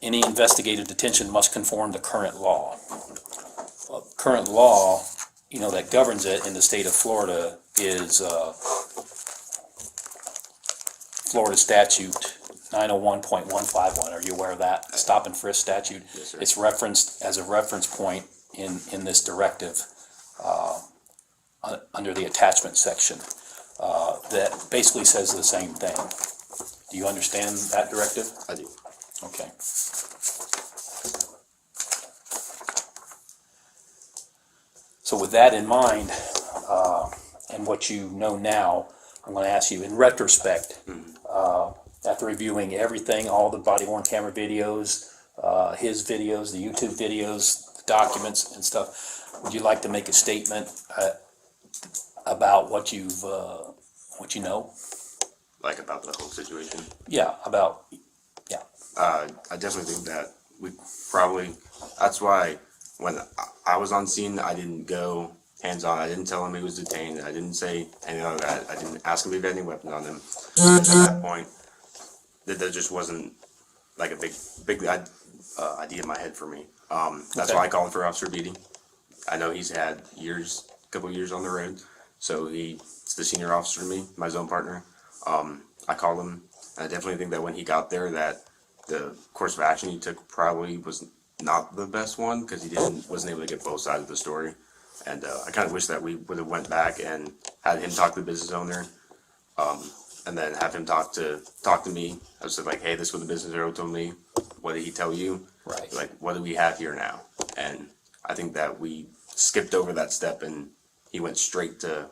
Any investigative detention must conform to current law. Current law, you know, that governs it in the state of Florida is Florida statute 901.151. Are you aware of that? Stop and frisk statute. Yes, sir. It's referenced as a reference point in this directive under the attachment section that basically says the same thing. Do you understand that directive? I do. Okay. So with that in mind, and what you know now, I'm going to ask you in retrospect, after reviewing everything, all the body-worn camera videos, his videos, the YouTube videos, the documents and stuff, would you like to make a statement about what you know? Like, about the whole situation. Yeah, about, I definitely think that we probably, that's why when I was on scene, I didn't go hands-on. I didn't tell him he was detained. I didn't say anything like that. I didn't ask him if he had any weapons on him. At that point, there just wasn't like a big idea in my head for me. That's Okay. why I called for Officer Beatty. I know he's had a couple years on the road, so he's the senior officer to me, my zone partner. I called him, and I definitely think that when he got there, that the course of action he took probably was not the best one, because he wasn't able to get both sides of the story. And I kind of wish that we would have went back and had him talk to the business owner, and then have him talk to me. I was like, hey, this is what the business owner told me. What did he tell you? right. Like, what do we have here now? And I think that we skipped over that step, and he went straight to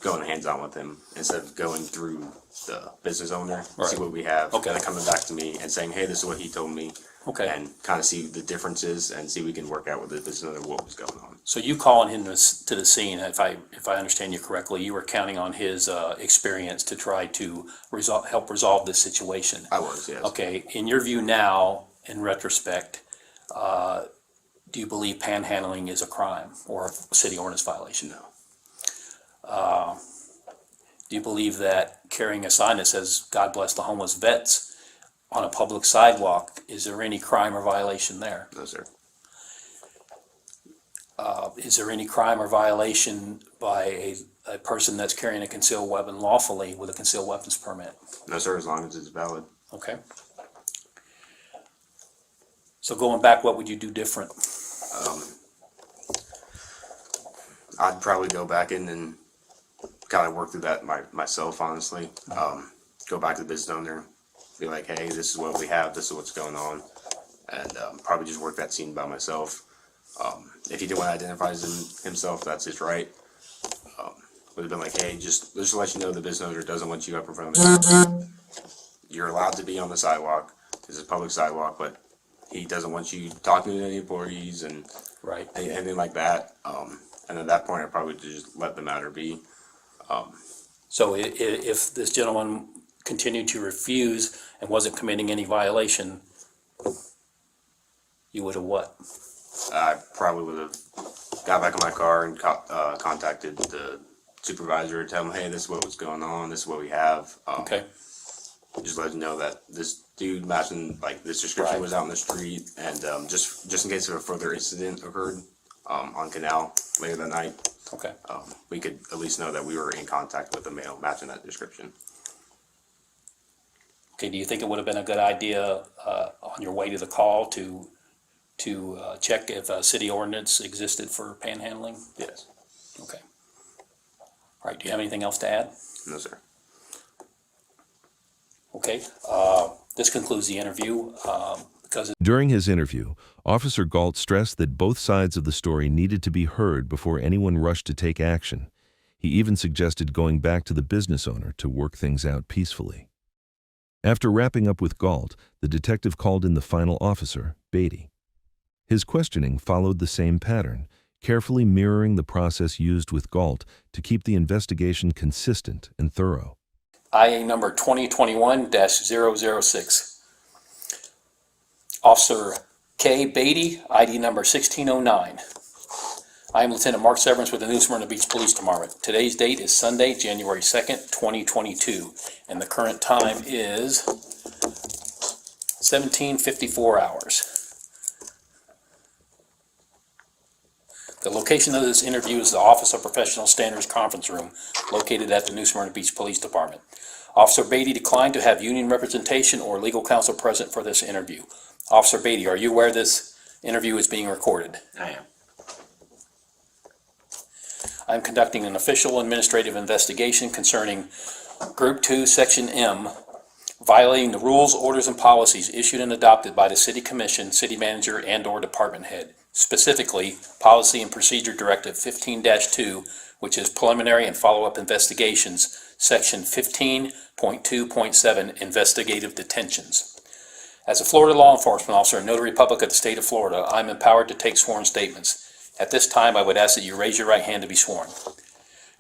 going hands-on with him instead of going through the business owner, see Right. what we have, Okay. and then coming back to me and saying, hey, this is what he told me. Okay. And kind of see the differences and see if we can work out with the business owner what was going on. So you calling him to the scene, if I understand you correctly, you were counting on his experience to try to help resolve this situation. I was, yes. Okay, in your view now, in retrospect, do you believe panhandling is a crime or a city ordinance violation? No. Do you believe that carrying a sign that says "God bless the homeless vets" on a public sidewalk, is there any crime or violation there? No, sir. Is there any crime or violation by a person that's carrying a concealed weapon lawfully with a concealed weapons permit? No, sir, as long as it's valid. Okay. So going back, what would you do different? I'd probably go back in and kind of work through that myself, honestly. Go back to the business owner, be like, hey, this is what we have, this is what's going on, and probably just work that scene by myself. If he didn't want to identify himself, that's his right. Would have been like, hey, just to let you know, the business owner doesn't want you up in front of him. You're allowed to be on the sidewalk. This is a public sidewalk, but he doesn't want you talking to any employees and Right. anything like that. And at that point, I probably just let the matter be. So if this gentleman continued to refuse and wasn't committing any violation, you would have what? I probably would have got back in my car and contacted the supervisor and tell him, hey, this is what was going on, this is what we have. Okay. Just let him know that this dude matching like this description Right. was out in the street, and just in case a further incident occurred on Canal later that night, Okay. we could at least know that we were in contact with a male matching that description. Okay. Do you think it would have been a good idea on your way to the call to check if a city ordinance existed for panhandling? Yes. Okay. All right. Do you have anything else to add? No, sir. Okay. This concludes the interview because During his interview, Officer Galt stressed that both sides of the story needed to be heard before anyone rushed to take action. He even suggested going back to the business owner to work things out peacefully. After wrapping up with Galt, the detective called in the final officer, Beatty. His questioning followed the same pattern, carefully mirroring the process used with Galt to keep the investigation consistent and thorough. IA number 2021-006. Officer K. Beatty, ID number 1609. I am Lieutenant Mark Severance with the New Smyrna Beach Police Department. Today's date is Sunday, January 2nd, 2022, and the current time is 17:54 hours. The location of this interview is the Office of Professional Standards Conference Room, located at the New Smyrna Beach Police Department. Officer Beatty declined to have union representation or legal counsel present for this interview. Officer Beatty, are you aware this interview is being recorded? I am. I am conducting an official administrative investigation concerning Group 2, Section M, violating the rules, orders, and policies issued and adopted by the City Commission, City Manager, and/or Department Head. Specifically, Policy and Procedure Directive 15-2, which is Preliminary and Follow-up Investigations, Section 15.2.7, Investigative Detentions. As a Florida law enforcement officer and notary public of the state of Florida, I am empowered to take sworn statements. At this time, I would ask that you raise your right hand to be sworn.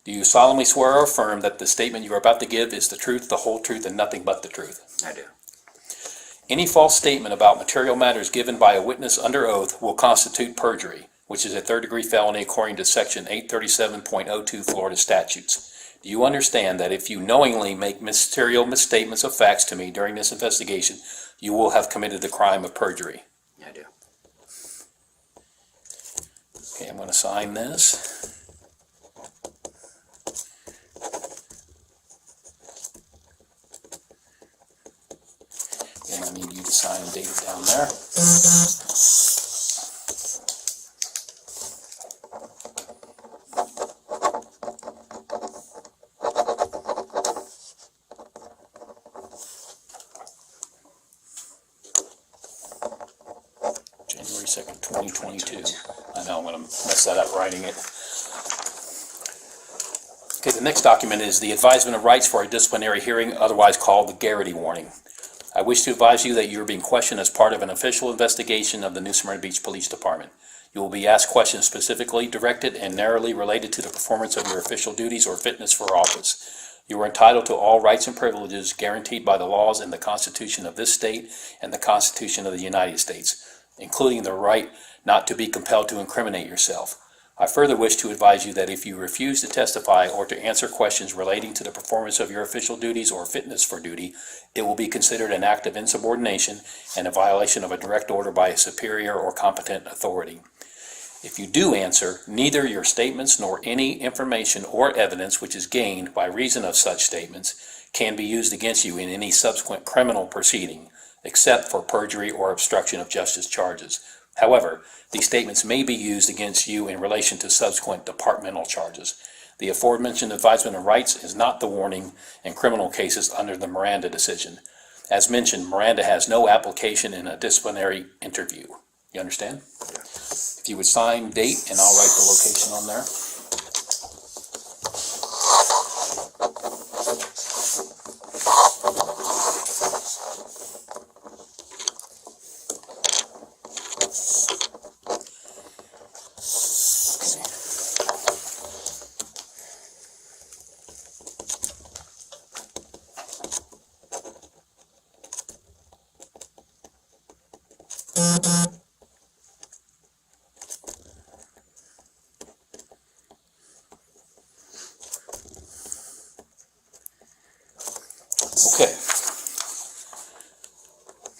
Do you solemnly swear or affirm that the statement you are about to give is the truth, the whole truth, and nothing but the truth? I do. Any false statement about material matters given by a witness under oath will constitute perjury, which is a third-degree felony according to Section 837.02 Florida statutes. Do you understand that if you knowingly make material misstatements of facts to me during this investigation, you will have committed the crime of perjury? I do. Okay, I'm going to sign this. And I need you to sign and date it down there. January 2nd, 2022. I know I'm going to mess that up writing it. Okay, the next document is the advisement of rights for a disciplinary hearing, otherwise called the Garrity warning. I wish to advise you that you are being questioned as part of an official investigation of the New Smyrna Beach Police Department. You will be asked questions specifically directed and narrowly related to the performance of your official duties or fitness for office. You are entitled to all rights and privileges guaranteed by the laws and the Constitution of this state and the Constitution of the United States, including the right not to be compelled to incriminate yourself. I further wish to advise you that if you refuse to testify or to answer questions relating to the performance of your official duties or fitness for duty, it will be considered an act of insubordination and a violation of a direct order by a superior or competent authority. If you do answer, neither your statements nor any information or evidence which is gained by reason of such statements can be used against you in any subsequent criminal proceeding, except for perjury or obstruction of justice charges. However, these statements may be used against you in relation to subsequent departmental charges. The aforementioned advisement of rights is not the warning in criminal cases under the Miranda decision. As mentioned, Miranda has no application in a disciplinary interview. You understand? Yeah. If you would sign date, and I'll write the location on there. Okay.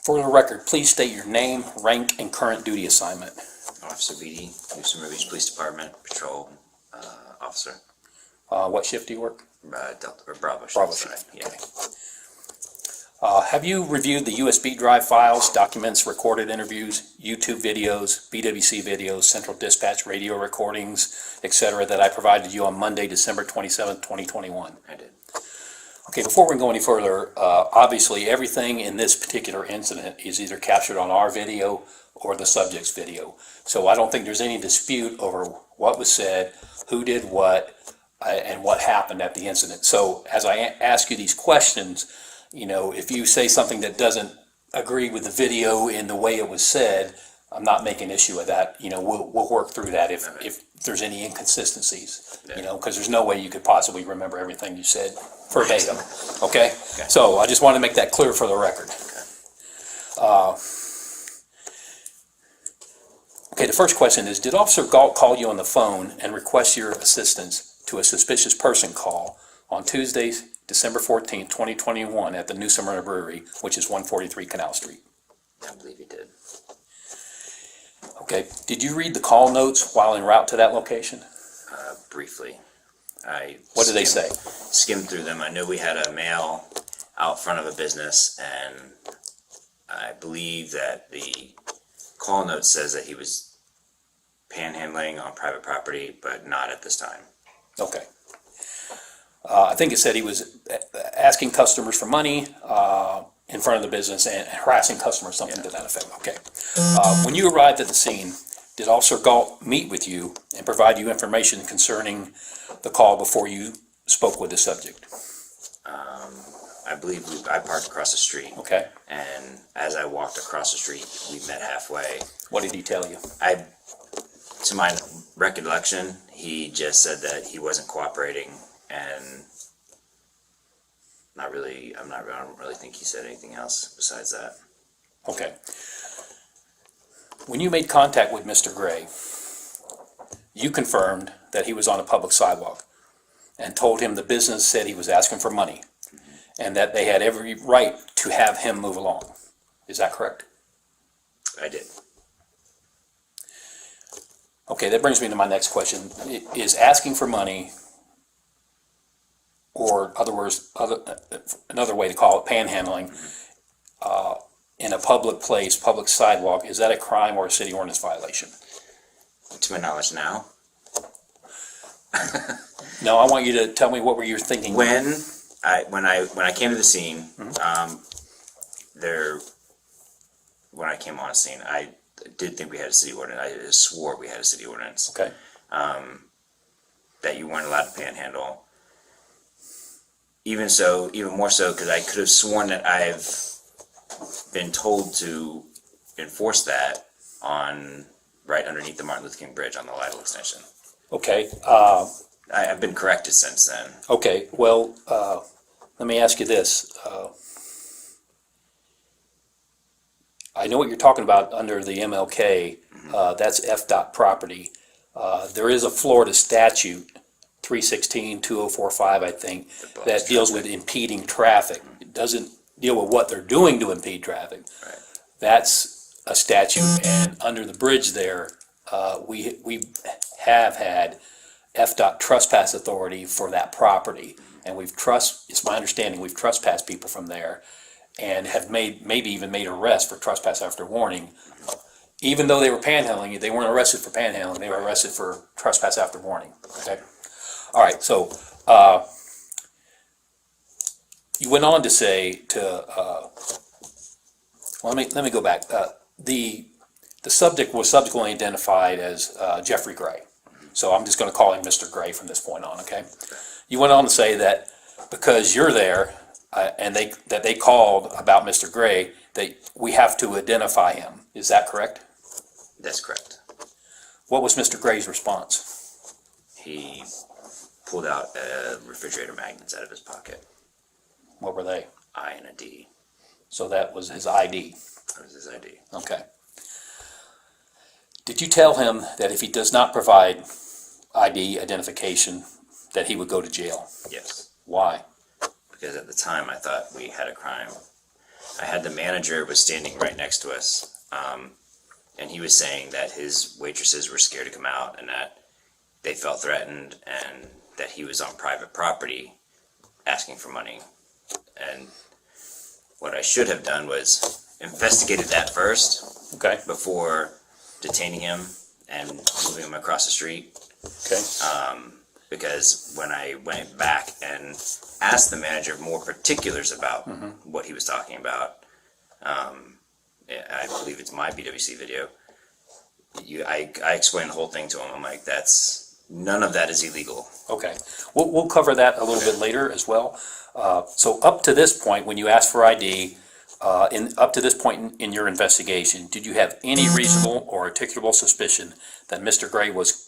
For the record, please state your name, rank, and current duty assignment. Officer Beatty, New Smyrna Beach Police Department, patrol officer. What shift do you work? Delta or Bravo. Bravo sorry. shift, Yeah. okay. Have you reviewed the USB drive files, documents, recorded interviews, YouTube videos, BWC videos, Central Dispatch radio recordings, etc. that I provided you on Monday, December 27th, 2021? I did. Okay, before we go any further, obviously everything in this particular incident is either captured on our video or the subject's video. So I don't think there's any dispute over what was said, who did what, and what happened at the incident. So as I ask you these questions, you know, if you say something that doesn't agree with the video in the way it was said, I'm not making issue of that. You know, we'll work through that if there's any inconsistencies, you know, because there's no way you could possibly remember everything you said verbatim, okay? So I just want to make that clear for the record. Okay, the first question is, did Officer Galt call you on the phone and request your assistance to a suspicious person call on Tuesday, December 14th, 2021 at the New Smyrna Brewery, which is 143 Canal Street? I believe he did. Okay, did you read the call notes while en route to that location? Briefly. What did they say? Skimmed through them. I knew we had a male out front of a business, and I believe that the call note says that he was panhandling on private property, but not at this time. Okay. I think it said he was asking customers for money in front of the business and harassing customers, something to that effect. Okay. When you arrived at the scene, did Officer Galt meet with you and provide you information concerning the call before you spoke with the subject? I believe I parked across the street. Okay. And as I walked across the street, we met halfway. What did he tell you? To my recollection, he just said that he wasn't cooperating, and I don't really think he said anything else besides that. Okay. When you made contact with Mr. Gray, you confirmed that he was on a public sidewalk and told him the business said he was asking for money and that they had every right to have him move along. Is that correct? I did. Okay, that brings me to my next question. Is asking for money, or another way to call it, panhandling, in a public place, public sidewalk, is that a crime or a city ordinance violation? To my knowledge now. No, I want you to tell me what were you thinking. When I came to the scene, when I came on scene, I did think we had a city ordinance. I swore we had a city ordinance. Okay. That you weren't allowed to panhandle. Even more so, because I could have sworn that I've been told to enforce that on right underneath the Martin Luther King Bridge on the Lytle extension. Okay. I've been corrected since then. Okay. Well, let me ask you this. I know what you're talking about under the MLK. That's FDOT property. There is a Florida statute, 316-2045, I think, that deals with impeding traffic. It doesn't deal with what they're doing to impede traffic. Right. That's a statute, and under the bridge there, we have had FDOT trespass authority for that property, and it's my understanding, we've trespassed people from there, and have maybe even made arrests for trespass after warning. Even though they were panhandling, they weren't arrested for panhandling, they were arrested for trespass after warning, okay? All right, so, you went on to say let me go back. The subject was subsequently identified as Jeffrey Gray. So I'm just gonna call him Mr. Gray from this point on, okay? You went on to say that because you're there, and they called about Mr. Gray, that we have to identify him. Is that correct? That's correct. What was Mr. Gray's response? He pulled out refrigerator magnets out of his pocket. What were they? I and a D. So that was his ID. That was his ID. Okay. Did you tell him that if he does not provide ID identification, that he would go to jail? Yes, Why? because at the time I thought we had a crime. I had the manager was standing right next to us, and he was saying that his waitresses were scared to come out and that they felt threatened and that he was on private property asking for money. And what I should have done was investigated that first Okay, before detaining him and moving him across the street. okay, Because when I went back and asked the manager more particulars about what he was talking about, I believe it's my BWC video. I explained the whole thing to him. I'm like, none of that is illegal. okay. We'll cover that a little bit later as well. So up to this point, when you asked for ID, up to this point in your investigation, did you have any reasonable or articulable suspicion that Mr. Gray was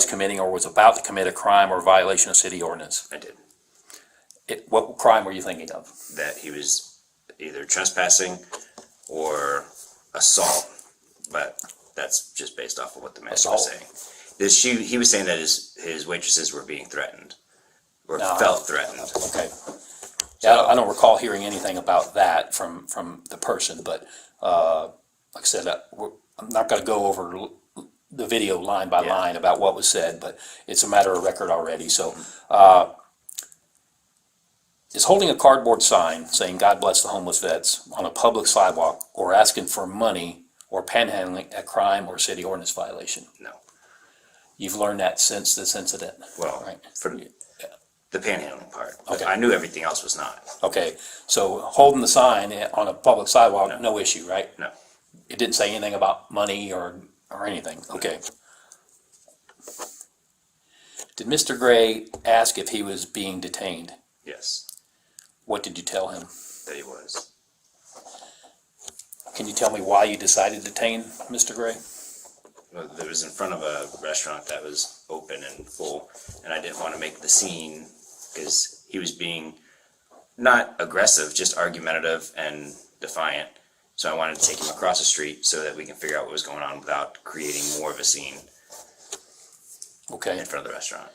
committing, or was about to commit a crime or violation of city ordinance? I did. What crime were you thinking of? That he was either trespassing or assault, but that's just based off of what the manager was saying. He was saying that his waitresses were being threatened, or No. felt threatened. Okay. Yeah, I don't recall hearing anything about that from the person, but like I said, I'm not going to go over the video line by line about what was said, but it's a matter of record already. So, is holding a cardboard sign saying "God bless the homeless vets" on a public sidewalk or asking for money or panhandling a crime or city ordinance violation? No. You've learned that since this incident? Well, Right. for the panhandling part. Okay. I knew everything else was not. Okay, so holding the sign on a public sidewalk, no issue, right? No. It didn't say anything about money or anything, okay. Did Mr. Gray ask if he was being detained? Yes, What did you tell him? that he was. Can you tell me why you decided to detain Mr. Gray? Well, it was in front of a restaurant that was open and full, and I didn't want to make the scene because he was being not aggressive, just argumentative and defiant. So I wanted to take him across the street so that we can figure out what was going on without creating more of a scene Okay, in front of the restaurant.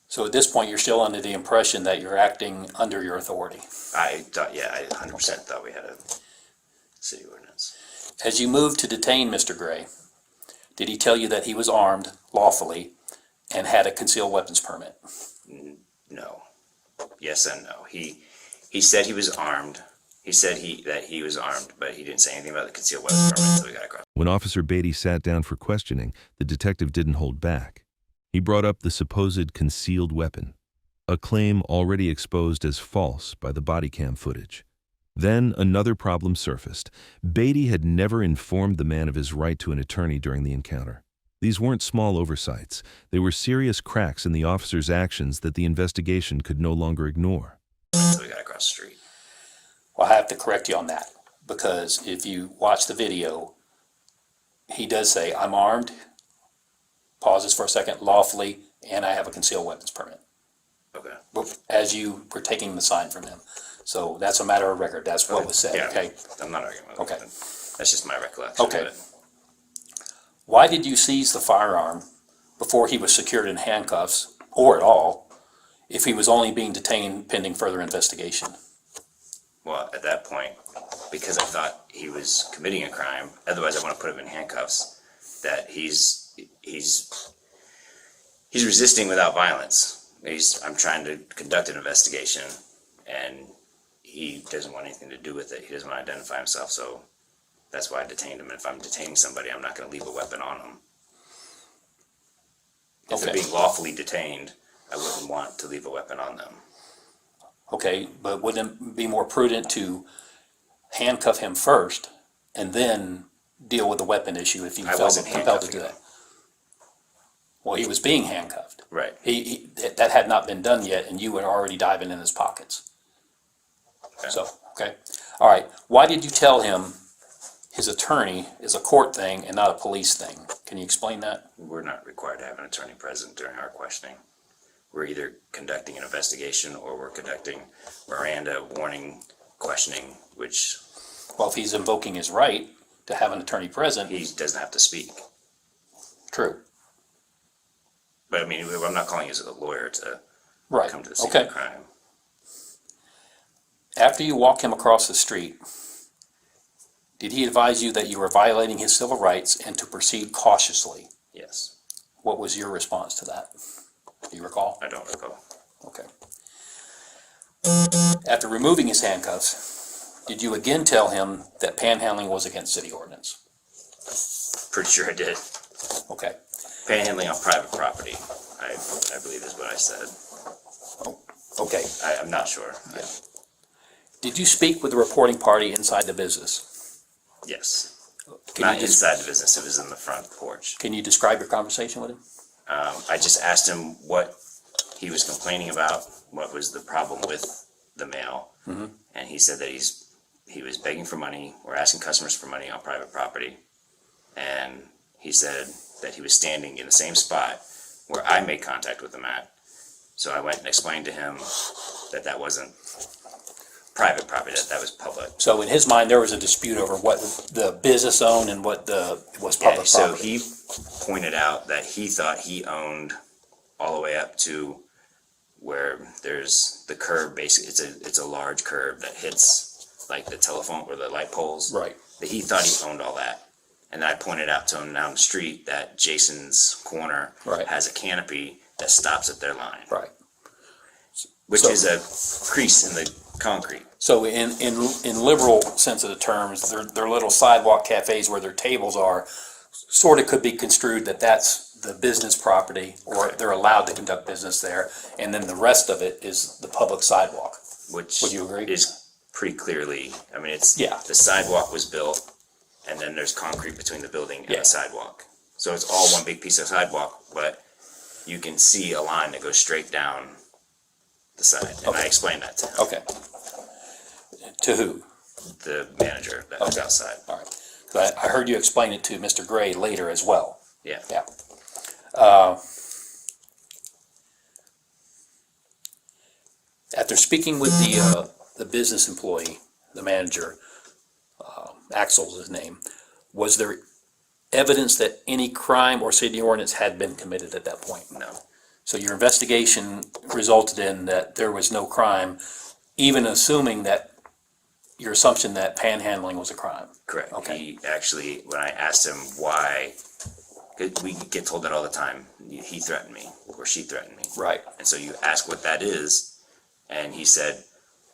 so at this point, you're still under the impression that you're acting under your authority. I 100% thought we had a city ordinance. As you moved to detain Mr. Gray, did he tell you that he was armed lawfully and had a concealed weapons permit? No. Yes and no. He said he was armed. He said that he was armed, but he didn't say anything about the concealed weapons permit until we got across. When Officer Beatty sat down for questioning, the detective didn't hold back. He brought up the supposed concealed weapon, a claim already exposed as false by the Bodycam footage. Then another problem surfaced. Beatty had never informed the man of his right to an attorney during the encounter. These weren't small oversights. They were serious cracks in the officer's actions that the investigation could no longer ignore. Until we got across the street. Well, I have to correct you on that, because if you watch the video, he does say, "I'm armed," pauses for a second, "lawfully, and I have a concealed weapons permit," Okay. as you were taking the sign from him. So that's a matter of record, that's what was said, Yeah, okay? I'm not arguing with Okay. it. That's just my recollection. Okay. Of it. Why did you seize the firearm before he was secured in handcuffs, or at all, if he was only being detained pending further investigation? Well, at that point, because I thought he was committing a crime, otherwise I want to put him in handcuffs, that he's resisting without violence. I'm trying to conduct an investigation, and he doesn't want anything to do with it. He doesn't want to identify himself, so that's why I detained him. And if I'm detaining somebody, I'm not going to leave a weapon on them. If they're Okay. being lawfully detained, I wouldn't want to leave a weapon on them. Okay, but wouldn't it be more prudent to handcuff him first and then deal with the weapon issue if you I felt wasn't compelled to do handcuffing that? Well, he was being handcuffed. Right. That had not been done yet, and you were already diving in his pockets. Okay. So, okay. All right. Why did you tell him his attorney is a court thing and not a police thing? Can you explain that? We're not required to have an attorney present during our questioning. We're either conducting an investigation or we're conducting Miranda warning questioning, which, Well, if he's invoking his right to have an attorney present. He doesn't have to speak. True. But I mean, I'm not calling you as a lawyer to Right. come to the scene Okay. of the crime. After you walk him across the street, did he advise you that you were violating his civil rights and to proceed cautiously? Yes. What was your response to that? Do you recall? I don't recall. Okay. After removing his handcuffs, did you again tell him that panhandling was against city ordinance? Pretty sure I did. Okay. Panhandling on private property, I believe is what I said. Okay. I'm not sure. Did you speak with the reporting party inside the business? Yes. Can Not you just- inside the business, it was in the front porch. Can you describe your conversation with him? I just asked him what he was complaining about, what was the problem with the mail. And he said that he was begging for money or asking customers for money on private property. And he said that he was standing in the same spot where I made contact with him at. So I went and explained to him that that wasn't private property, that was public. So in his mind, there was a dispute over what the business owned and what was public Yeah, so property. he pointed out that he thought he owned all the way up to where there's the curb. Basically, it's a large curb that hits like the telephone or the light poles. Right. That he thought he owned all that, and I pointed out to him down the street that Jason's corner Right. has a canopy that stops at their line, Right. which So- is a crease in the concrete. So in liberal sense of the terms, their little sidewalk cafes where their tables are, sort of could be construed that that's the business property, or Correct. they're allowed to conduct business there, and then the rest of it is the public sidewalk. Which Would you agree? is pretty clearly, I mean, it's, Yeah. the sidewalk was built, and then there's concrete between the building and Yeah. the sidewalk. So it's all one big piece of sidewalk, but you can see a line that goes straight down the side, and I Okay. explained that to him, Okay. To who? the manager that was Okay. outside. All right. 'Cause I heard you explain it to Mr. Gray later as well. Yeah. Yeah. After speaking with the business employee, the manager, Axel's his name, was there evidence that any crime or city ordinance had been committed at that point? No, So your investigation resulted in that there was no crime, even assuming that your assumption that panhandling was a crime. correct. Okay. He actually, when I asked him why, 'cause we get told that all the time, he threatened me, or she threatened me. Right. And so you ask what that is, and he said,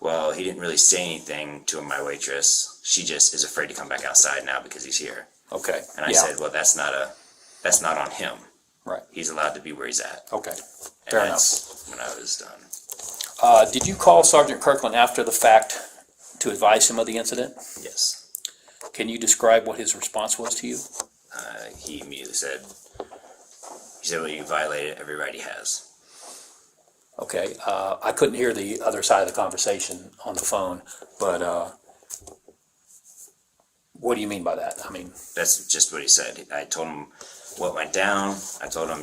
well, he didn't really say anything to my waitress. She just is afraid to come back outside now because he's here. Okay. And I Yeah. said, well, that's not on him. Right. He's allowed to be where he's at. Okay. And Fair that's when I was done. Did you call Sergeant Kirkland after the fact to advise him of the incident? Yes. Can you describe what his response was to you? He immediately said, well, you violated every right he has. Okay, I couldn't hear the other side of the conversation on the phone, but what do you mean by that? I mean, That's just what he said. I told him what went down. I told him,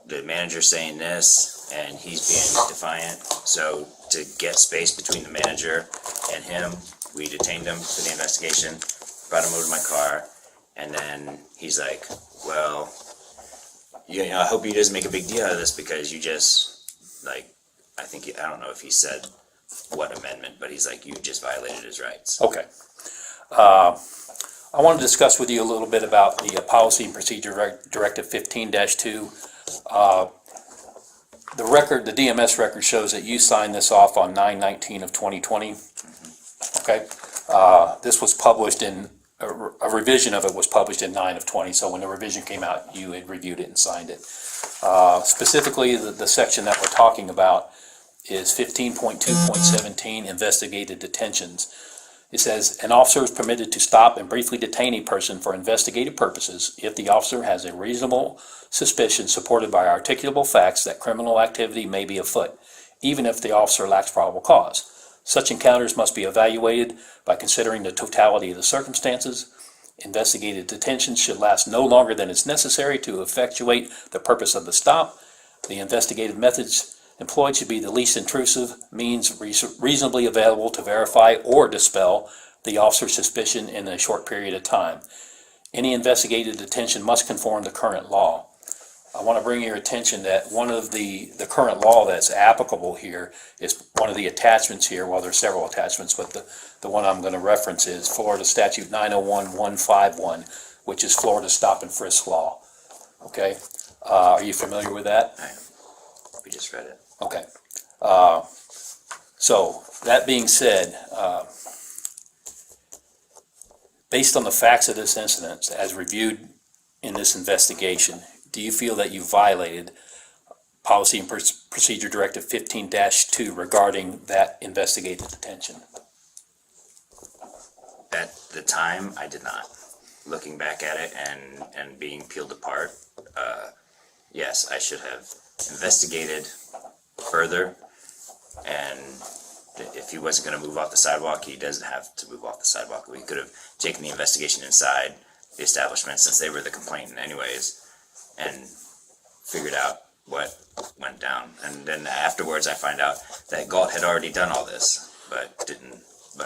the manager's saying this, and he's being defiant. So to get space between the manager and him, we detained him for the investigation, brought him over to my car, and then he's like, well, I hope he doesn't make a big deal out of this because you just, I don't know if he said what amendment, but he's like, you just violated his rights. okay. I want to discuss with you a little bit about the Policy and Procedure Directive 15-2. The record, the DMS record shows that you signed this off on 9/19 of 2020. Okay? This was published a revision of it was published in 9 of 20, so when the revision came out, you had reviewed it and signed it. Specifically, the section that we're talking about is 15.2.17, investigated detentions. It says, an officer is permitted to stop and briefly detain a person for investigative purposes if the officer has a reasonable suspicion supported by articulable facts that criminal activity may be afoot, even if the officer lacks probable cause. Such encounters must be evaluated by considering the totality of the circumstances. Investigated detention should last no longer than is necessary to effectuate the purpose of the stop. The investigative methods employed should be the least intrusive means reasonably available to verify or dispel the officer's suspicion in a short period of time. Any investigated detention must conform to current law. I want to bring your attention that one of the current law that's applicable here is one of the attachments here. Well, there's several attachments, but the one I'm going to reference is Florida Statute 901-151, which is Florida stop and frisk law. Okay, are you familiar with that? We just read it. Okay. So that being said, based on the facts of this incident as reviewed in this investigation, do you feel that you violated Policy and Procedure Directive 15-2 regarding that investigated detention? At the time, I did not. Looking back at it and being peeled apart, yes, I should have investigated further, and if he wasn't going to move off the sidewalk, he doesn't have to move off the sidewalk. We could have taken the investigation inside the establishment, since they were the complainant anyways, and figured out what went down. And then afterwards, I find out that Galt had already done all this, but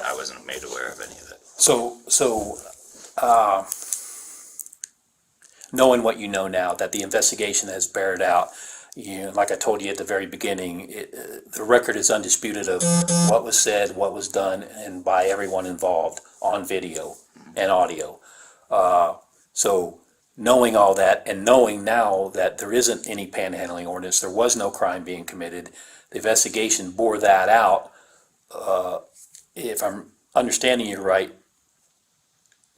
I wasn't made aware of any of it. So, knowing what you know now, that the investigation has bared out, like I told you at the very beginning, the record is undisputed of what was said, what was done, and by everyone involved on video and audio. So knowing all that, and knowing now that there isn't any panhandling ordinance, there was no crime being committed, the investigation bore that out. If I'm understanding you right,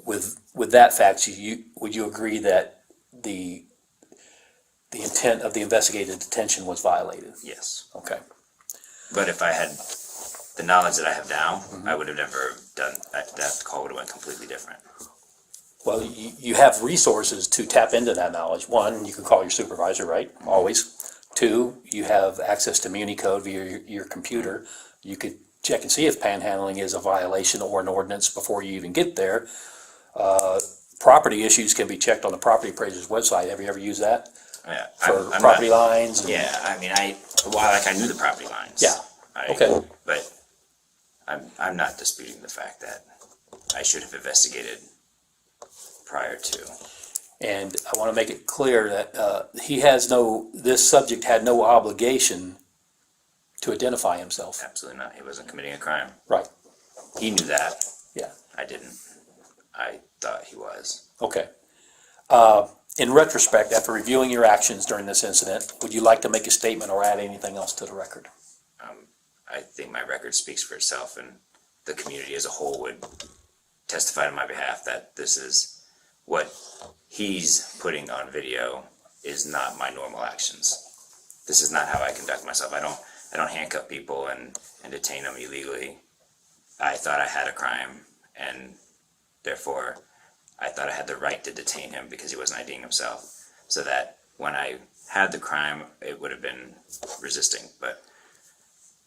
with that fact, would you agree that the intent of the investigated detention was violated? Yes. Okay. But if I had the knowledge that I have now, I would have never done that call would have went completely different. Well, you have resources to tap into that knowledge. One, you can call your supervisor, right? Always. Two, you have access to MuniCode via your computer. You could check and see if panhandling is a violation or an ordinance before you even get there. Property issues can be checked on the property appraiser's website. Have you ever used that? Yeah, For I'm property not, lines? Yeah, I mean, I knew the property lines. Yeah. Okay. But I'm not disputing the fact that I should have investigated prior to. And I want to make it clear that this subject had no obligation to identify himself. Absolutely not. He wasn't committing a crime. Right. He knew that. Yeah. I didn't. I thought he was. Okay. In retrospect, after reviewing your actions during this incident, would you like to make a statement or add anything else to the record? I think my record speaks for itself, and the community as a whole would testify on my behalf that this is what he's putting on video is not my normal actions. This is not how I conduct myself. I don't handcuff people and detain them illegally. I thought I had a crime, and therefore I thought I had the right to detain him because he wasn't IDing himself. So that when I had the crime, it would have been resisting, but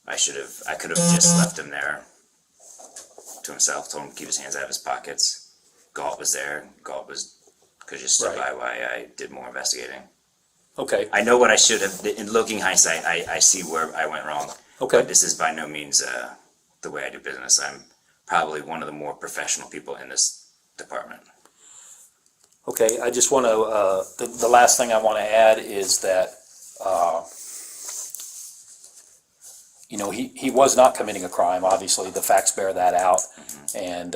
I could have just left him there to himself, told him to keep his hands out of his pockets. Galt was there. Galt could just stood by while I did more investigating. Okay. I know what I should have. In looking hindsight, I see where I went wrong. Okay. But this is by no means the way I do business. I'm probably one of the more professional people in this department. Okay, I just want to, the last thing I want to add is that, he was not committing a crime, obviously, the facts bear that out, and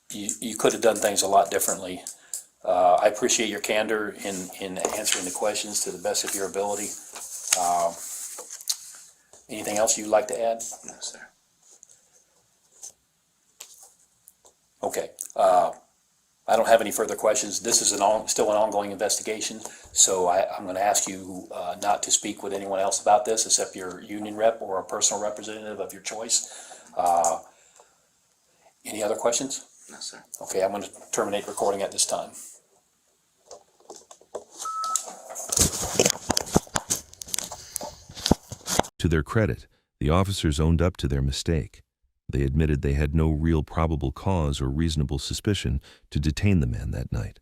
you could have done things a lot differently. I appreciate your candor in answering the questions to the best of your ability. Anything else you'd like to add? No, sir. Okay. I don't have any further questions. This is still an ongoing investigation, so I'm going to ask you not to speak with anyone else about this except your union rep or a personal representative of your choice. Any other questions? No, sir. Okay, I'm going to terminate recording at this time. To their credit, the officers owned up to their mistake. They admitted they had no real probable cause or reasonable suspicion to detain the man that night.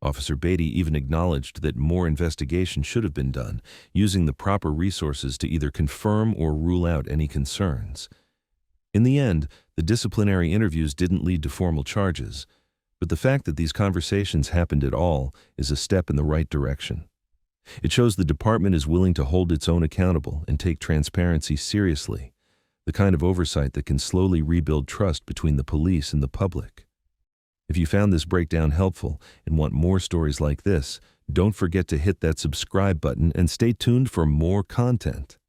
Officer Beatty even acknowledged that more investigation should have been done, using the proper resources to either confirm or rule out any concerns. In the end, the The disciplinary interviews didn't lead to formal charges, but the fact that these conversations happened at all is a step in the right direction. It shows the department is willing to hold its own accountable and take transparency seriously, the kind of oversight that can slowly rebuild trust between the police and the public. If you found this breakdown helpful and want more stories like this, don't forget to hit that subscribe button and stay tuned for more content.